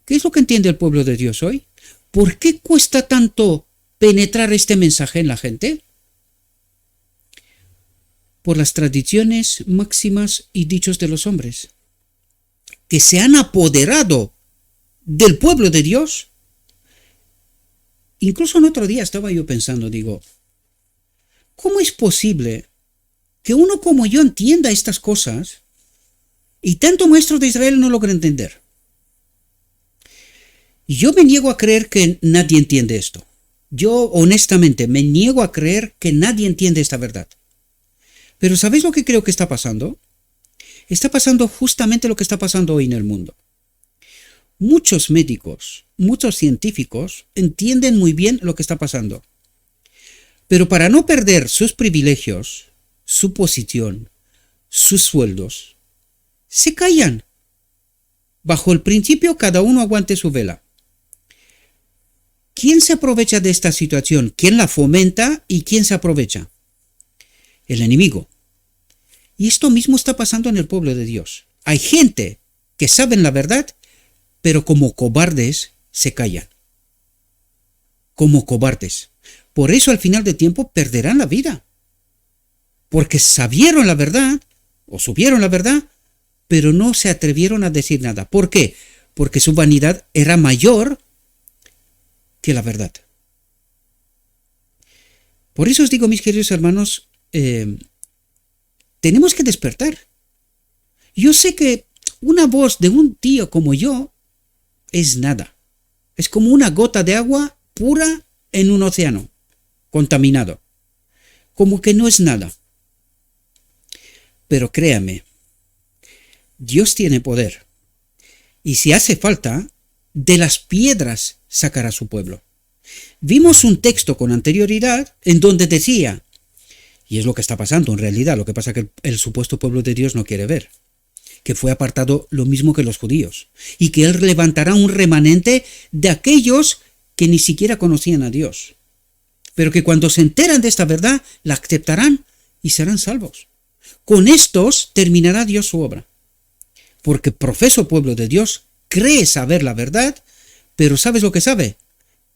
S1: ¿Qué es lo que entiende el pueblo de Dios hoy? ¿Por qué cuesta tanto penetrar este mensaje en la gente? Por las tradiciones máximas y dichos de los hombres, que se han apoderado del pueblo de Dios. Incluso en otro día estaba yo pensando, digo, ¿cómo es posible que uno como yo entienda estas cosas y tanto maestro de Israel no logra entender? Yo me niego a creer que nadie entiende esto. Yo honestamente me niego a creer que nadie entiende esta verdad. Pero ¿sabéis lo que creo que está pasando? Está pasando justamente lo que está pasando hoy en el mundo. Muchos médicos, muchos científicos entienden muy bien lo que está pasando. Pero para no perder sus privilegios, su posición, sus sueldos, se callan. Bajo el principio, cada uno aguante su vela. ¿Quién se aprovecha de esta situación? ¿Quién la fomenta y quién se aprovecha? El enemigo. Y esto mismo está pasando en el pueblo de Dios. Hay gente que saben la verdad, pero como cobardes se callan. Como cobardes. Por eso al final de tiempo perderán la vida. Porque sabieron la verdad, o supieron la verdad, pero no se atrevieron a decir nada. ¿Por qué? Porque su vanidad era mayor que la verdad. Por eso os digo, mis queridos hermanos, tenemos que despertar. Yo sé que una voz de un tío como yo es nada. Es como una gota de agua pura en un océano contaminado. Como que no es nada. Pero créame, Dios tiene poder. Y si hace falta, de las piedras sacará a su pueblo. Vimos un texto con anterioridad en donde decía, y es lo que está pasando en realidad, lo que pasa que el supuesto pueblo de Dios no quiere ver, que fue apartado lo mismo que los judíos, y que Él levantará un remanente de aquellos que ni siquiera conocían a Dios, pero que cuando se enteran de esta verdad, la aceptarán y serán salvos. Con estos terminará Dios su obra, porque profeso pueblo de Dios cree saber la verdad, pero ¿sabes lo que sabe?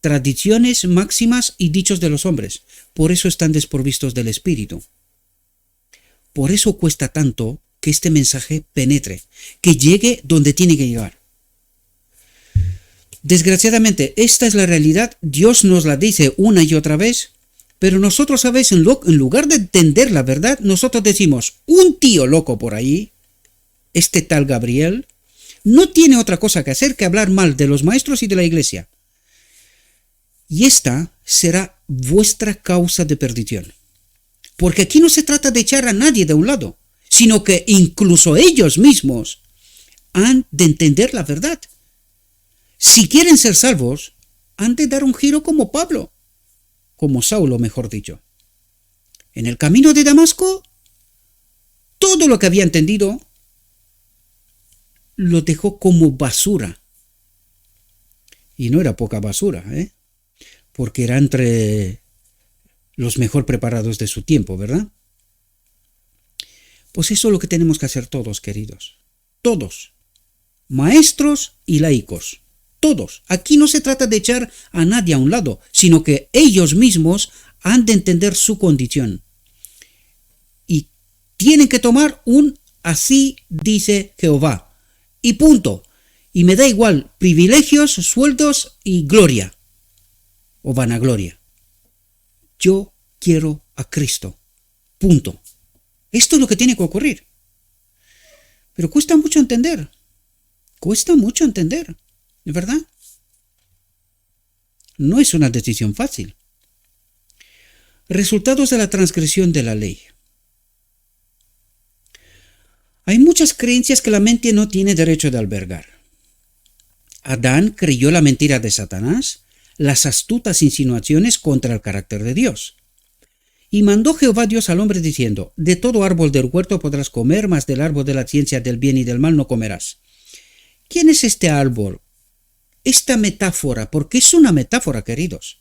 S1: Tradiciones, máximas y dichos de los hombres. Por eso están desprovistos del Espíritu. Por eso cuesta tanto que este mensaje penetre, que llegue donde tiene que llegar. Desgraciadamente, esta es la realidad. Dios nos la dice una y otra vez, pero nosotros a veces, en lugar de entender la verdad, nosotros decimos, un tío loco por ahí, este tal Gabriel, no tiene otra cosa que hacer que hablar mal de los maestros y de la iglesia. Y esta será vuestra causa de perdición. Porque aquí no se trata de echar a nadie de un lado, sino que incluso ellos mismos han de entender la verdad. Si quieren ser salvos, han de dar un giro como Pablo, como Saulo, mejor dicho. En el camino de Damasco, todo lo que había entendido lo dejó como basura. Y no era poca basura, porque era entre los mejor preparados de su tiempo, ¿verdad? Pues eso es lo que tenemos que hacer todos, queridos. Todos. Maestros y laicos. Todos. Aquí no se trata de echar a nadie a un lado, sino que ellos mismos han de entender su condición. Y tienen que tomar un así dice Jehová. Y punto. Y me da igual privilegios, sueldos y gloria. O vanagloria. Yo quiero a Cristo. Punto. Esto es lo que tiene que ocurrir. Pero cuesta mucho entender. Cuesta mucho entender. ¿Es verdad? No es una decisión fácil. Resultados de la transgresión de la ley. Hay muchas creencias que la mente no tiene derecho de albergar. Adán creyó la mentira de Satanás, las astutas insinuaciones contra el carácter de Dios. Y mandó Jehová Dios al hombre diciendo, de todo árbol del huerto podrás comer, mas del árbol de la ciencia del bien y del mal no comerás. ¿Quién es este árbol? Esta metáfora, porque es una metáfora, queridos.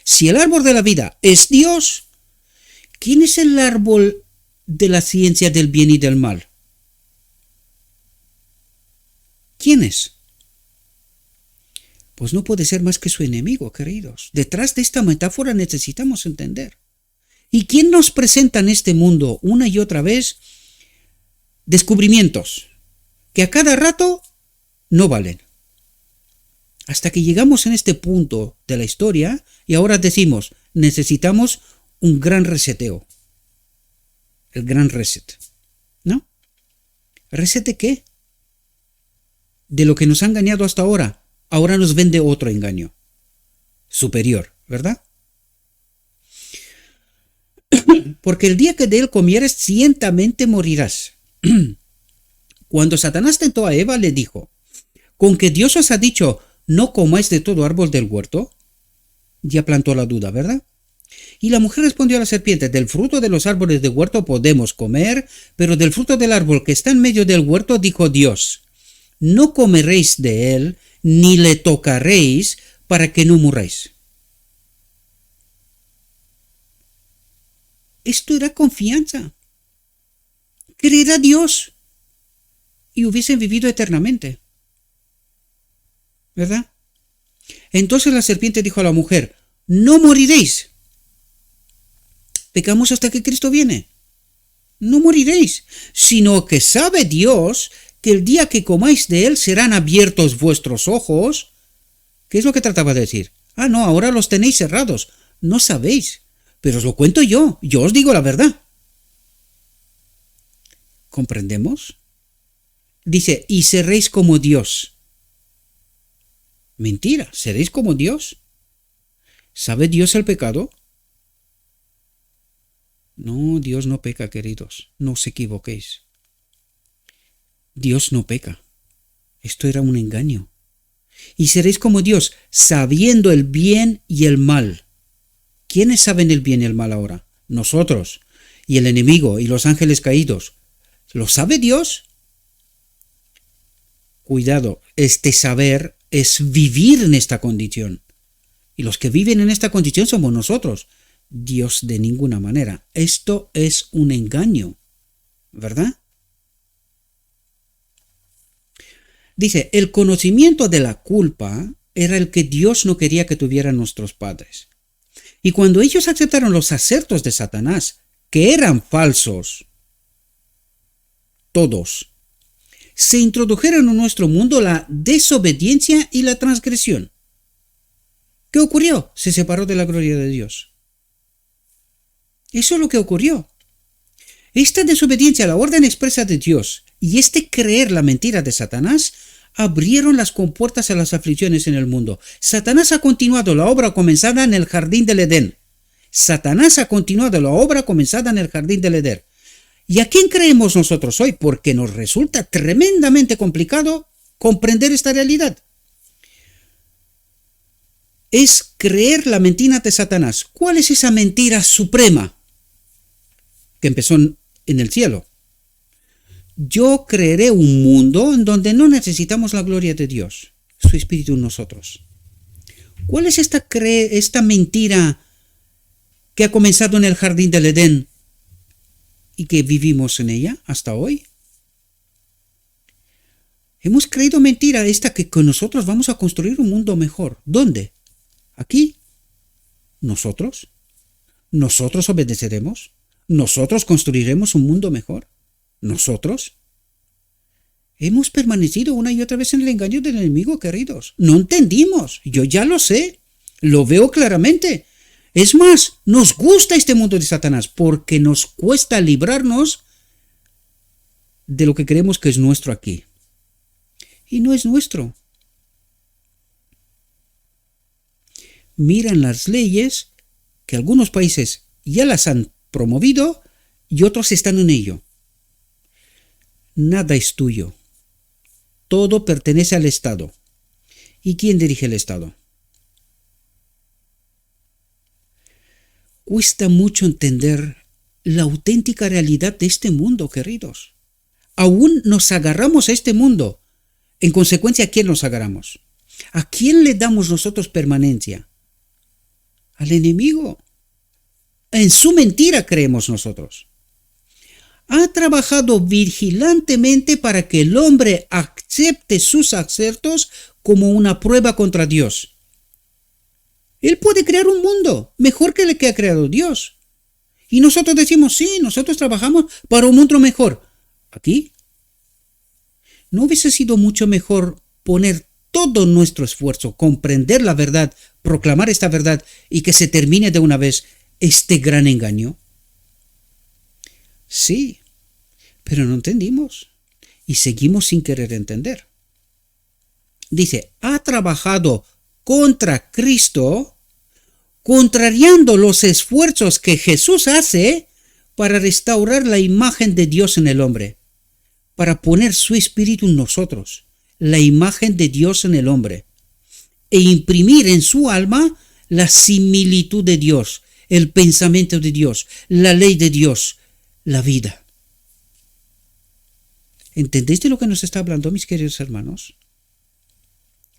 S1: Si el árbol de la vida es Dios, ¿quién es el árbol de la ciencia del bien y del mal? ¿Quién es? Pues no puede ser más que su enemigo, queridos. Detrás de esta metáfora necesitamos entender. ¿Y quién nos presenta en este mundo una y otra vez descubrimientos que a cada rato no valen? Hasta que llegamos en este punto de la historia y ahora decimos, necesitamos un gran reseteo. El gran reset. ¿No? ¿Reset de qué? De lo que nos ha engañado hasta ahora. Ahora nos vende otro engaño. Superior, ¿verdad? Porque el día que de él comieres, ciertamente morirás. Cuando Satanás tentó a Eva, le dijo, ¿con que Dios os ha dicho, no comáis de todo árbol del huerto? Ya plantó la duda, ¿verdad? Y la mujer respondió a la serpiente, del fruto de los árboles del huerto podemos comer, pero del fruto del árbol que está en medio del huerto, dijo Dios, no comeréis de él, ni le tocaréis, para que no murráis. Esto era confianza. Creer a Dios. Y hubiesen vivido eternamente. ¿Verdad? Entonces la serpiente dijo a la mujer, no moriréis. Pecamos hasta que Cristo viene. No moriréis, sino que sabe Dios que el día que comáis de él serán abiertos vuestros ojos. ¿Qué es lo que trataba de decir? Ah, no, ahora los tenéis cerrados. No sabéis. Pero os lo cuento yo os digo la verdad. ¿Comprendemos? Dice, y seréis como Dios. Mentira, ¿seréis como Dios? ¿Sabe Dios el pecado? No, Dios no peca, queridos. No os equivoquéis. Dios no peca. Esto era un engaño. Y seréis como Dios, sabiendo el bien y el mal. ¿Quiénes saben el bien y el mal ahora? Nosotros. Y el enemigo y los ángeles caídos. ¿Lo sabe Dios? Cuidado, este saber es vivir en esta condición. Y los que viven en esta condición somos nosotros. Dios de ninguna manera. Esto es un engaño, ¿verdad? Dice, el conocimiento de la culpa era el que Dios no quería que tuvieran nuestros padres. Y cuando ellos aceptaron los acertos de Satanás, que eran falsos, todos, se introdujeron en nuestro mundo la desobediencia y la transgresión. ¿Qué ocurrió? Se separó de la gloria de Dios. Eso es lo que ocurrió. Esta desobediencia a la orden expresa de Dios y este creer la mentira de Satanás abrieron las compuertas a las aflicciones en el mundo. Satanás ha continuado la obra comenzada en el jardín del Edén. Satanás ha continuado la obra comenzada en el jardín del Edén. ¿Y a quién creemos nosotros hoy? Porque nos resulta tremendamente complicado comprender esta realidad. Es creer la mentira de Satanás. ¿Cuál es esa mentira suprema que empezó en el cielo? Yo creeré un mundo en donde no necesitamos la gloria de Dios, su Espíritu en nosotros. ¿Cuál es esta mentira que ha comenzado en el jardín del Edén y que vivimos en ella hasta hoy? Hemos creído mentira esta que con nosotros vamos a construir un mundo mejor. ¿Dónde? ¿Aquí? ¿Nosotros? ¿Nosotros obedeceremos? ¿Nosotros construiremos un mundo mejor? ¿Nosotros? Hemos permanecido una y otra vez en el engaño del enemigo, queridos. No entendimos. Yo ya lo sé. Lo veo claramente. Es más, nos gusta este mundo de Satanás porque nos cuesta librarnos de lo que creemos que es nuestro aquí. Y no es nuestro. Miran las leyes que algunos países ya las han promovido y otros están en ello. Nada es tuyo. Todo pertenece al Estado. ¿Y quién dirige el Estado? Cuesta mucho entender la auténtica realidad de este mundo, queridos. Aún nos agarramos a este mundo. En consecuencia, ¿a quién nos agarramos? ¿A quién le damos nosotros permanencia? Al enemigo. En su mentira creemos nosotros. Ha trabajado vigilantemente para que el hombre acepte sus acertos como una prueba contra Dios. Él puede crear un mundo mejor que el que ha creado Dios. Y nosotros decimos, sí, nosotros trabajamos para un mundo mejor. ¿Aquí? ¿No hubiese sido mucho mejor poner todo nuestro esfuerzo, comprender la verdad, proclamar esta verdad y que se termine de una vez este gran engaño? Sí, pero no entendimos y seguimos sin querer entender. Dice, ha trabajado contra Cristo, contrariando los esfuerzos que Jesús hace para restaurar la imagen de Dios en el hombre, para poner su espíritu en nosotros, la imagen de Dios en el hombre, e imprimir en su alma la similitud de Dios, el pensamiento de Dios, la ley de Dios, la vida. ¿Entendéis de lo que nos está hablando, mis queridos hermanos?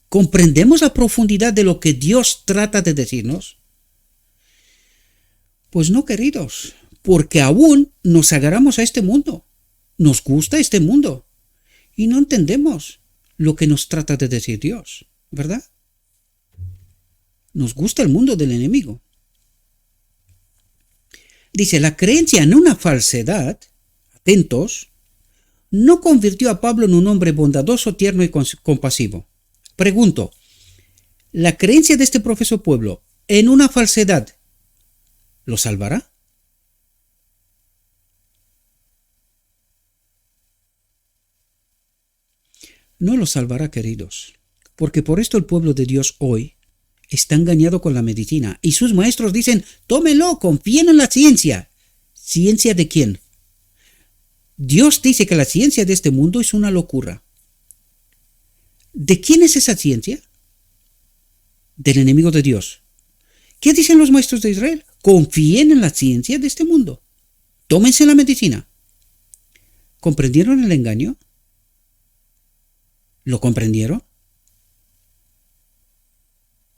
S1: ¿Comprendemos la profundidad de lo que Dios trata de decirnos? Pues no, queridos, porque aún nos agarramos a este mundo. Nos gusta este mundo y no entendemos lo que nos trata de decir Dios, ¿verdad? Nos gusta el mundo del enemigo. Dice, la creencia en una falsedad, atentos, no convirtió a Pablo en un hombre bondadoso, tierno y compasivo. Pregunto, ¿la creencia de este profeso pueblo en una falsedad lo salvará? No lo salvará, queridos, porque por esto el pueblo de Dios hoy está engañado con la medicina y sus maestros dicen, tómelo, confíen en la ciencia. ¿Ciencia de quién? Dios dice que la ciencia de este mundo es una locura. ¿De quién es esa ciencia? Del enemigo de Dios. ¿Qué dicen los maestros de Israel? Confíen en la ciencia de este mundo. Tómense la medicina. ¿Comprendieron el engaño? ¿Lo comprendieron?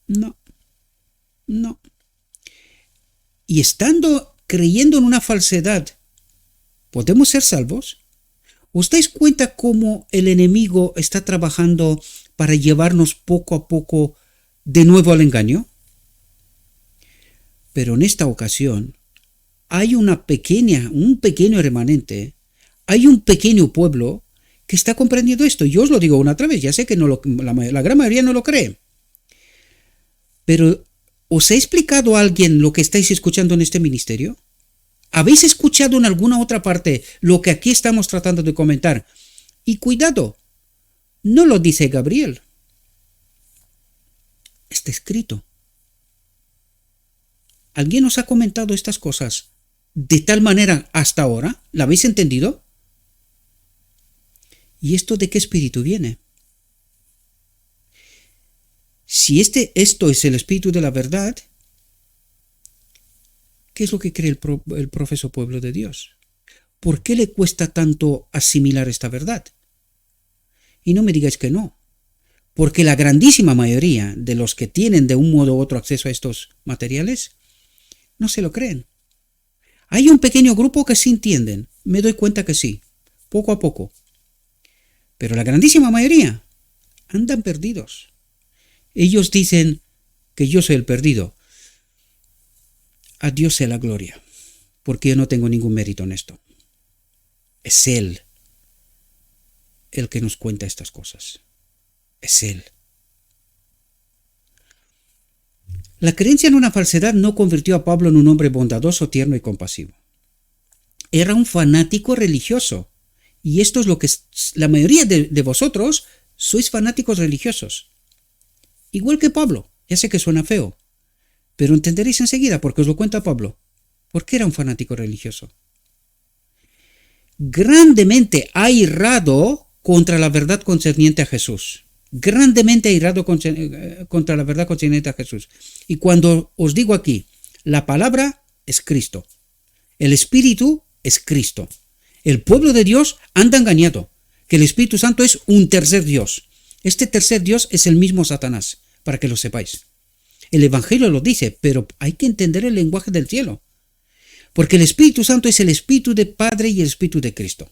S1: No, no. Y creyendo en una falsedad, ¿podemos ser salvos? ¿Os dais cuenta cómo el enemigo está trabajando para llevarnos poco a poco de nuevo al engaño? Pero en esta ocasión hay un pequeño remanente, hay un pequeño pueblo que está comprendiendo esto. Yo os lo digo una otra vez, ya sé que la gran mayoría no lo cree. Pero, ¿os ha explicado alguien lo que estáis escuchando en este ministerio? ¿Habéis escuchado en alguna otra parte lo que aquí estamos tratando de comentar? Y cuidado, no lo dice Gabriel. Está escrito. ¿Alguien os ha comentado estas cosas de tal manera hasta ahora? ¿La habéis entendido? ¿Y esto de qué espíritu viene? Si esto es el espíritu de la verdad, ¿qué es lo que cree el profeso pueblo de Dios? ¿Por qué le cuesta tanto asimilar esta verdad? Y no me digáis que no, porque la grandísima mayoría de los que tienen de un modo u otro acceso a estos materiales no se lo creen. Hay un pequeño grupo que sí entienden, me doy cuenta que sí, poco a poco. Pero la grandísima mayoría andan perdidos. Ellos dicen que yo soy el perdido. A Dios sea la gloria, porque yo no tengo ningún mérito en esto. Es Él el que nos cuenta estas cosas. Es Él. La creencia en una falsedad no convirtió a Pablo en un hombre bondadoso, tierno y compasivo. Era un fanático religioso. Y esto es lo que la mayoría de vosotros sois fanáticos religiosos. Igual que Pablo. Ya sé que suena feo, pero entenderéis enseguida porque os lo cuenta Pablo. ¿Por qué era un fanático religioso? Grandemente airado contra la verdad concerniente a Jesús. Grandemente airado contra la verdad concerniente a Jesús. Y cuando os digo aquí, la palabra es Cristo. El Espíritu es Cristo. El pueblo de Dios anda engañado, que el Espíritu Santo es un tercer Dios. Este tercer Dios es el mismo Satanás, para que lo sepáis. El Evangelio lo dice, pero hay que entender el lenguaje del cielo. Porque el Espíritu Santo es el Espíritu del Padre y el Espíritu de Cristo.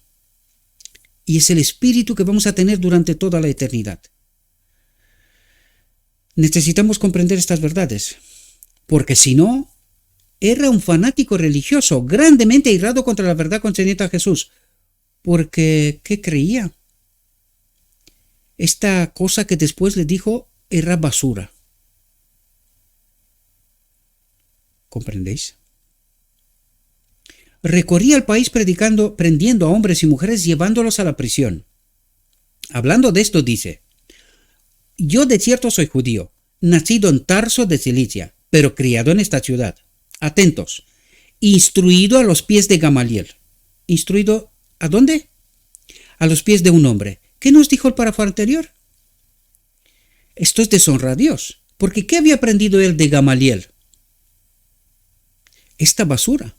S1: Y es el Espíritu que vamos a tener durante toda la eternidad. Necesitamos comprender estas verdades, porque si no, era un fanático religioso, grandemente airado contra la verdad concerniente a Jesús. Porque, ¿qué creía? Esta cosa que después le dijo era basura. ¿Comprendéis? Recorría el país prendiendo a hombres y mujeres, llevándolos a la prisión. Hablando de esto dice: yo de cierto soy judío, nacido en Tarso de Cilicia, pero criado en esta ciudad. Atentos. Instruido a los pies de Gamaliel. ¿Instruido a dónde? A los pies de un hombre. ¿Qué nos dijo el párrafo anterior? Esto es deshonra a Dios. Porque ¿qué había aprendido él de Gamaliel? Esta basura.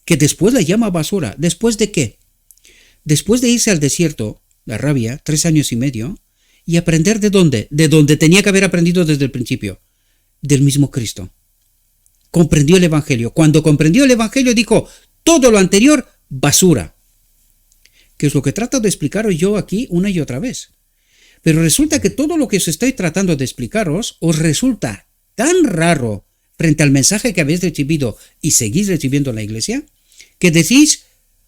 S1: Que después la llama basura. ¿Después de qué? Después de irse al desierto, la Arabia, 3 años y medio, y aprender de dónde. De donde tenía que haber aprendido desde el principio. Del mismo Cristo. Comprendió el Evangelio. Cuando comprendió el Evangelio dijo, todo lo anterior, basura. Que es lo que trato de explicaros yo aquí una y otra vez. Pero resulta que todo lo que os estoy tratando de explicaros os resulta tan raro frente al mensaje que habéis recibido y seguís recibiendo en la iglesia, que decís,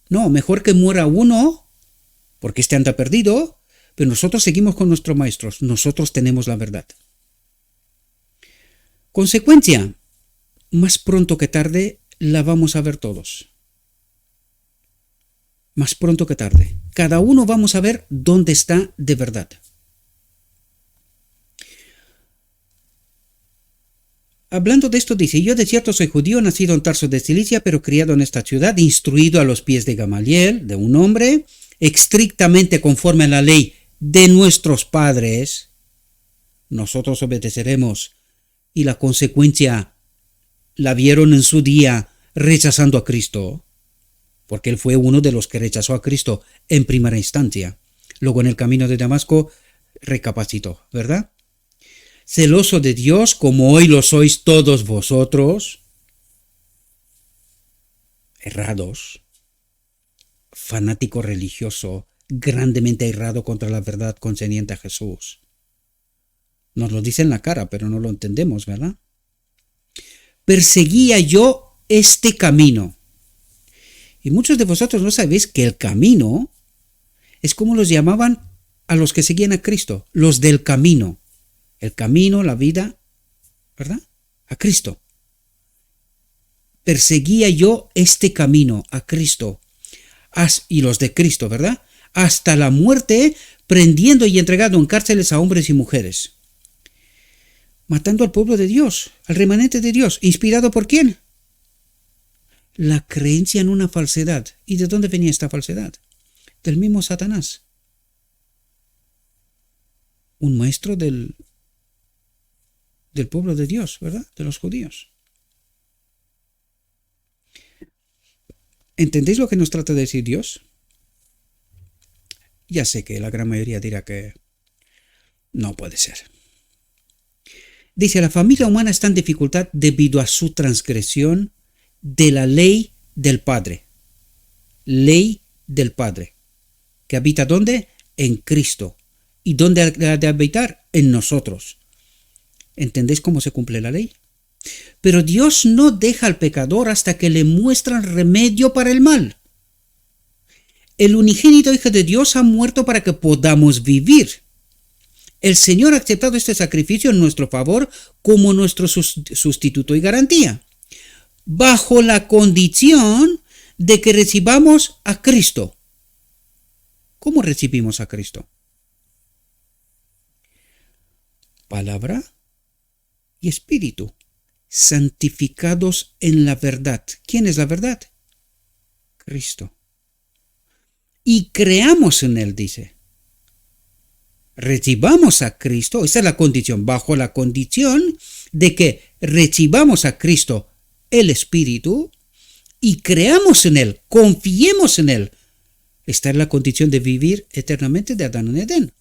S1: no, mejor que muera uno, porque este anda perdido, pero nosotros seguimos con nuestros maestros, nosotros tenemos la verdad. Consecuencia, más pronto que tarde la vamos a ver todos. Más pronto que tarde. Cada uno vamos a ver dónde está de verdad. hablando de esto dice, yo de cierto soy judío, nacido en Tarso de Cilicia, pero criado en esta ciudad, instruido a los pies de Gamaliel, de un hombre, estrictamente conforme a la ley de nuestros padres. Nosotros obedeceremos, y la consecuencia la vieron en su día rechazando a Cristo, porque él fue uno de los que rechazó a Cristo en primera instancia. Luego en el camino de Damasco recapacitó, ¿verdad? Celoso de Dios, como hoy lo sois todos vosotros, errados, fanático religioso, grandemente errado contra la verdad concerniente a Jesús. Nos lo dice en la cara, pero no lo entendemos, ¿verdad? Perseguía yo este camino. Y muchos de vosotros no sabéis que el camino es como los llamaban a los que seguían a Cristo, los del camino. El camino, la vida, ¿verdad? A Cristo. Perseguía yo este camino a Cristo. Y los de Cristo, ¿verdad? Hasta la muerte, prendiendo y entregando en cárceles a hombres y mujeres. Matando al pueblo de Dios, al remanente de Dios. ¿Inspirado por quién? La creencia en una falsedad. ¿Y de dónde venía esta falsedad? Del mismo Satanás. Un maestro del pueblo de Dios, ¿verdad? De los judíos. ¿Entendéis lo que nos trata de decir Dios? Ya sé que la gran mayoría dirá que no puede ser. Dice, la familia humana está en dificultad debido a su transgresión de la ley del Padre. Ley del Padre. ¿Que habita dónde? En Cristo. ¿Y dónde ha de habitar? En nosotros. ¿Entendéis cómo se cumple la ley? Pero Dios no deja al pecador hasta que le muestran remedio para el mal. El unigénito Hijo de Dios ha muerto para que podamos vivir. El Señor ha aceptado este sacrificio en nuestro favor como nuestro sustituto y garantía, bajo la condición de que recibamos a Cristo. ¿Cómo recibimos a Cristo? Palabra y espíritu, santificados en la verdad. ¿Quién es la verdad? Cristo. Y creamos en Él, dice. Recibamos a Cristo, esa es la condición, bajo la condición de que recibamos a Cristo, el Espíritu, y creamos en Él, confiemos en Él. Esta es la condición de vivir eternamente de Adán en Edén.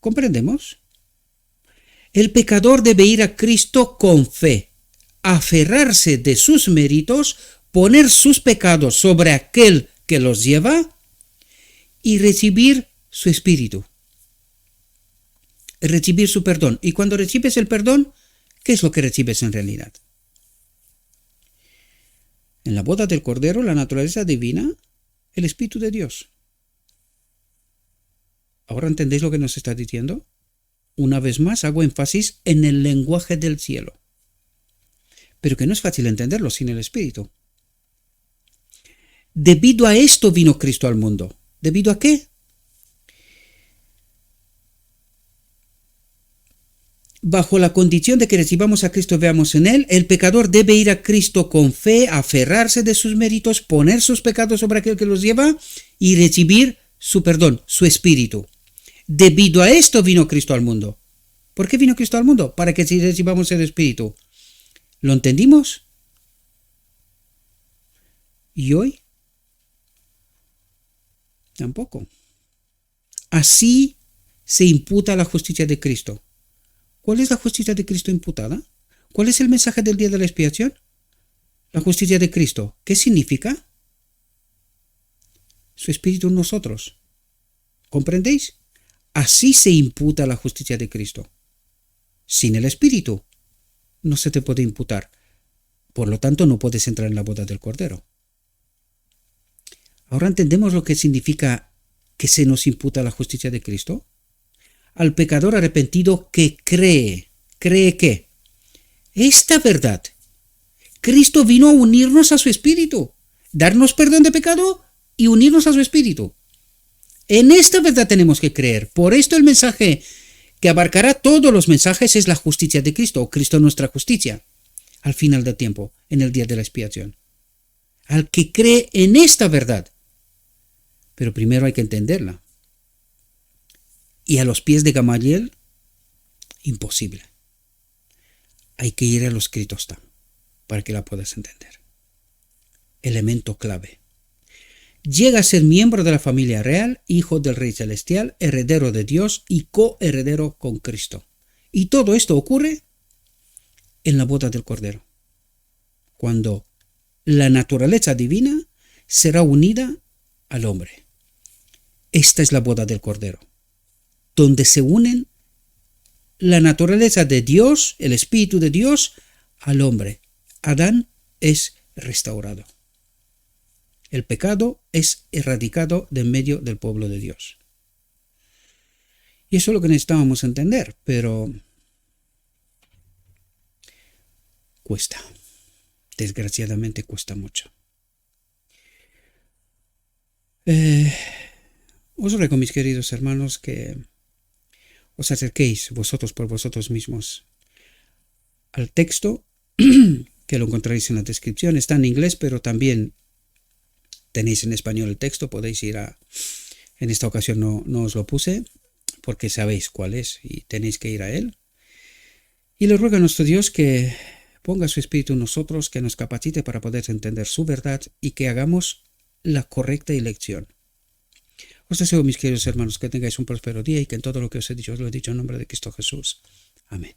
S1: ¿Comprendemos? El pecador debe ir a Cristo con fe, aferrarse de sus méritos, poner sus pecados sobre aquel que los lleva y recibir su espíritu. Recibir su perdón. Y cuando recibes el perdón, ¿qué es lo que recibes en realidad? En la boda del Cordero, la naturaleza divina, el Espíritu de Dios. ¿Ahora entendéis lo que nos está diciendo? Una vez más hago énfasis en el lenguaje del cielo. Pero que no es fácil entenderlo sin el Espíritu. Debido a esto vino Cristo al mundo. ¿Debido a qué? Bajo la condición de que recibamos a Cristo y veamos en Él, el pecador debe ir a Cristo con fe, aferrarse de sus méritos, poner sus pecados sobre aquel que los lleva y recibir su perdón, su espíritu. Debido a esto vino Cristo al mundo. ¿Por qué vino Cristo al mundo? Para que recibamos el espíritu. ¿Lo entendimos? ¿Y hoy? Tampoco. Así se imputa la justicia de Cristo. ¿Cuál es la justicia de Cristo imputada? ¿Cuál es el mensaje del día de la expiación? La justicia de Cristo. ¿Qué significa? Su espíritu en nosotros. ¿Comprendéis? Así se imputa la justicia de Cristo. Sin el espíritu no se te puede imputar. Por lo tanto, no puedes entrar en la boda del Cordero. ¿Ahora entendemos lo que significa que se nos imputa la justicia de Cristo? Al pecador arrepentido que cree que esta verdad, Cristo vino a unirnos a su espíritu, darnos perdón de pecado y unirnos a su espíritu. En esta verdad tenemos que creer. Por esto el mensaje que abarcará todos los mensajes, es la justicia de Cristo, o Cristo nuestra justicia, al final del tiempo, en el día de la expiación. Al que cree en esta verdad. Pero primero hay que entenderla. Y a los pies de Gamaliel, imposible. Hay que ir a lo escrito está, para que la puedas entender. Elemento clave. Llega a ser miembro de la familia real, hijo del Rey Celestial, heredero de Dios y coheredero con Cristo. Y todo esto ocurre en la boda del Cordero, cuando la naturaleza divina será unida al hombre. Esta es la boda del Cordero, donde se unen la naturaleza de Dios, el Espíritu de Dios, al hombre. Adán es restaurado. El pecado es erradicado de en medio del pueblo de Dios. Y eso es lo que necesitábamos entender, pero cuesta. Desgraciadamente cuesta mucho. Os ruego, mis queridos hermanos, que os acerquéis vosotros por vosotros mismos al texto, que lo encontraréis en la descripción. Está en inglés, pero también tenéis en español el texto. Podéis ir en esta ocasión no os lo puse, porque sabéis cuál es y tenéis que ir a él. Y le ruego a nuestro Dios que ponga su Espíritu en nosotros, que nos capacite para poder entender su verdad y que hagamos la correcta elección. Os deseo, mis queridos hermanos, que tengáis un próspero día y que en todo lo que os he dicho, os lo he dicho en nombre de Cristo Jesús. Amén.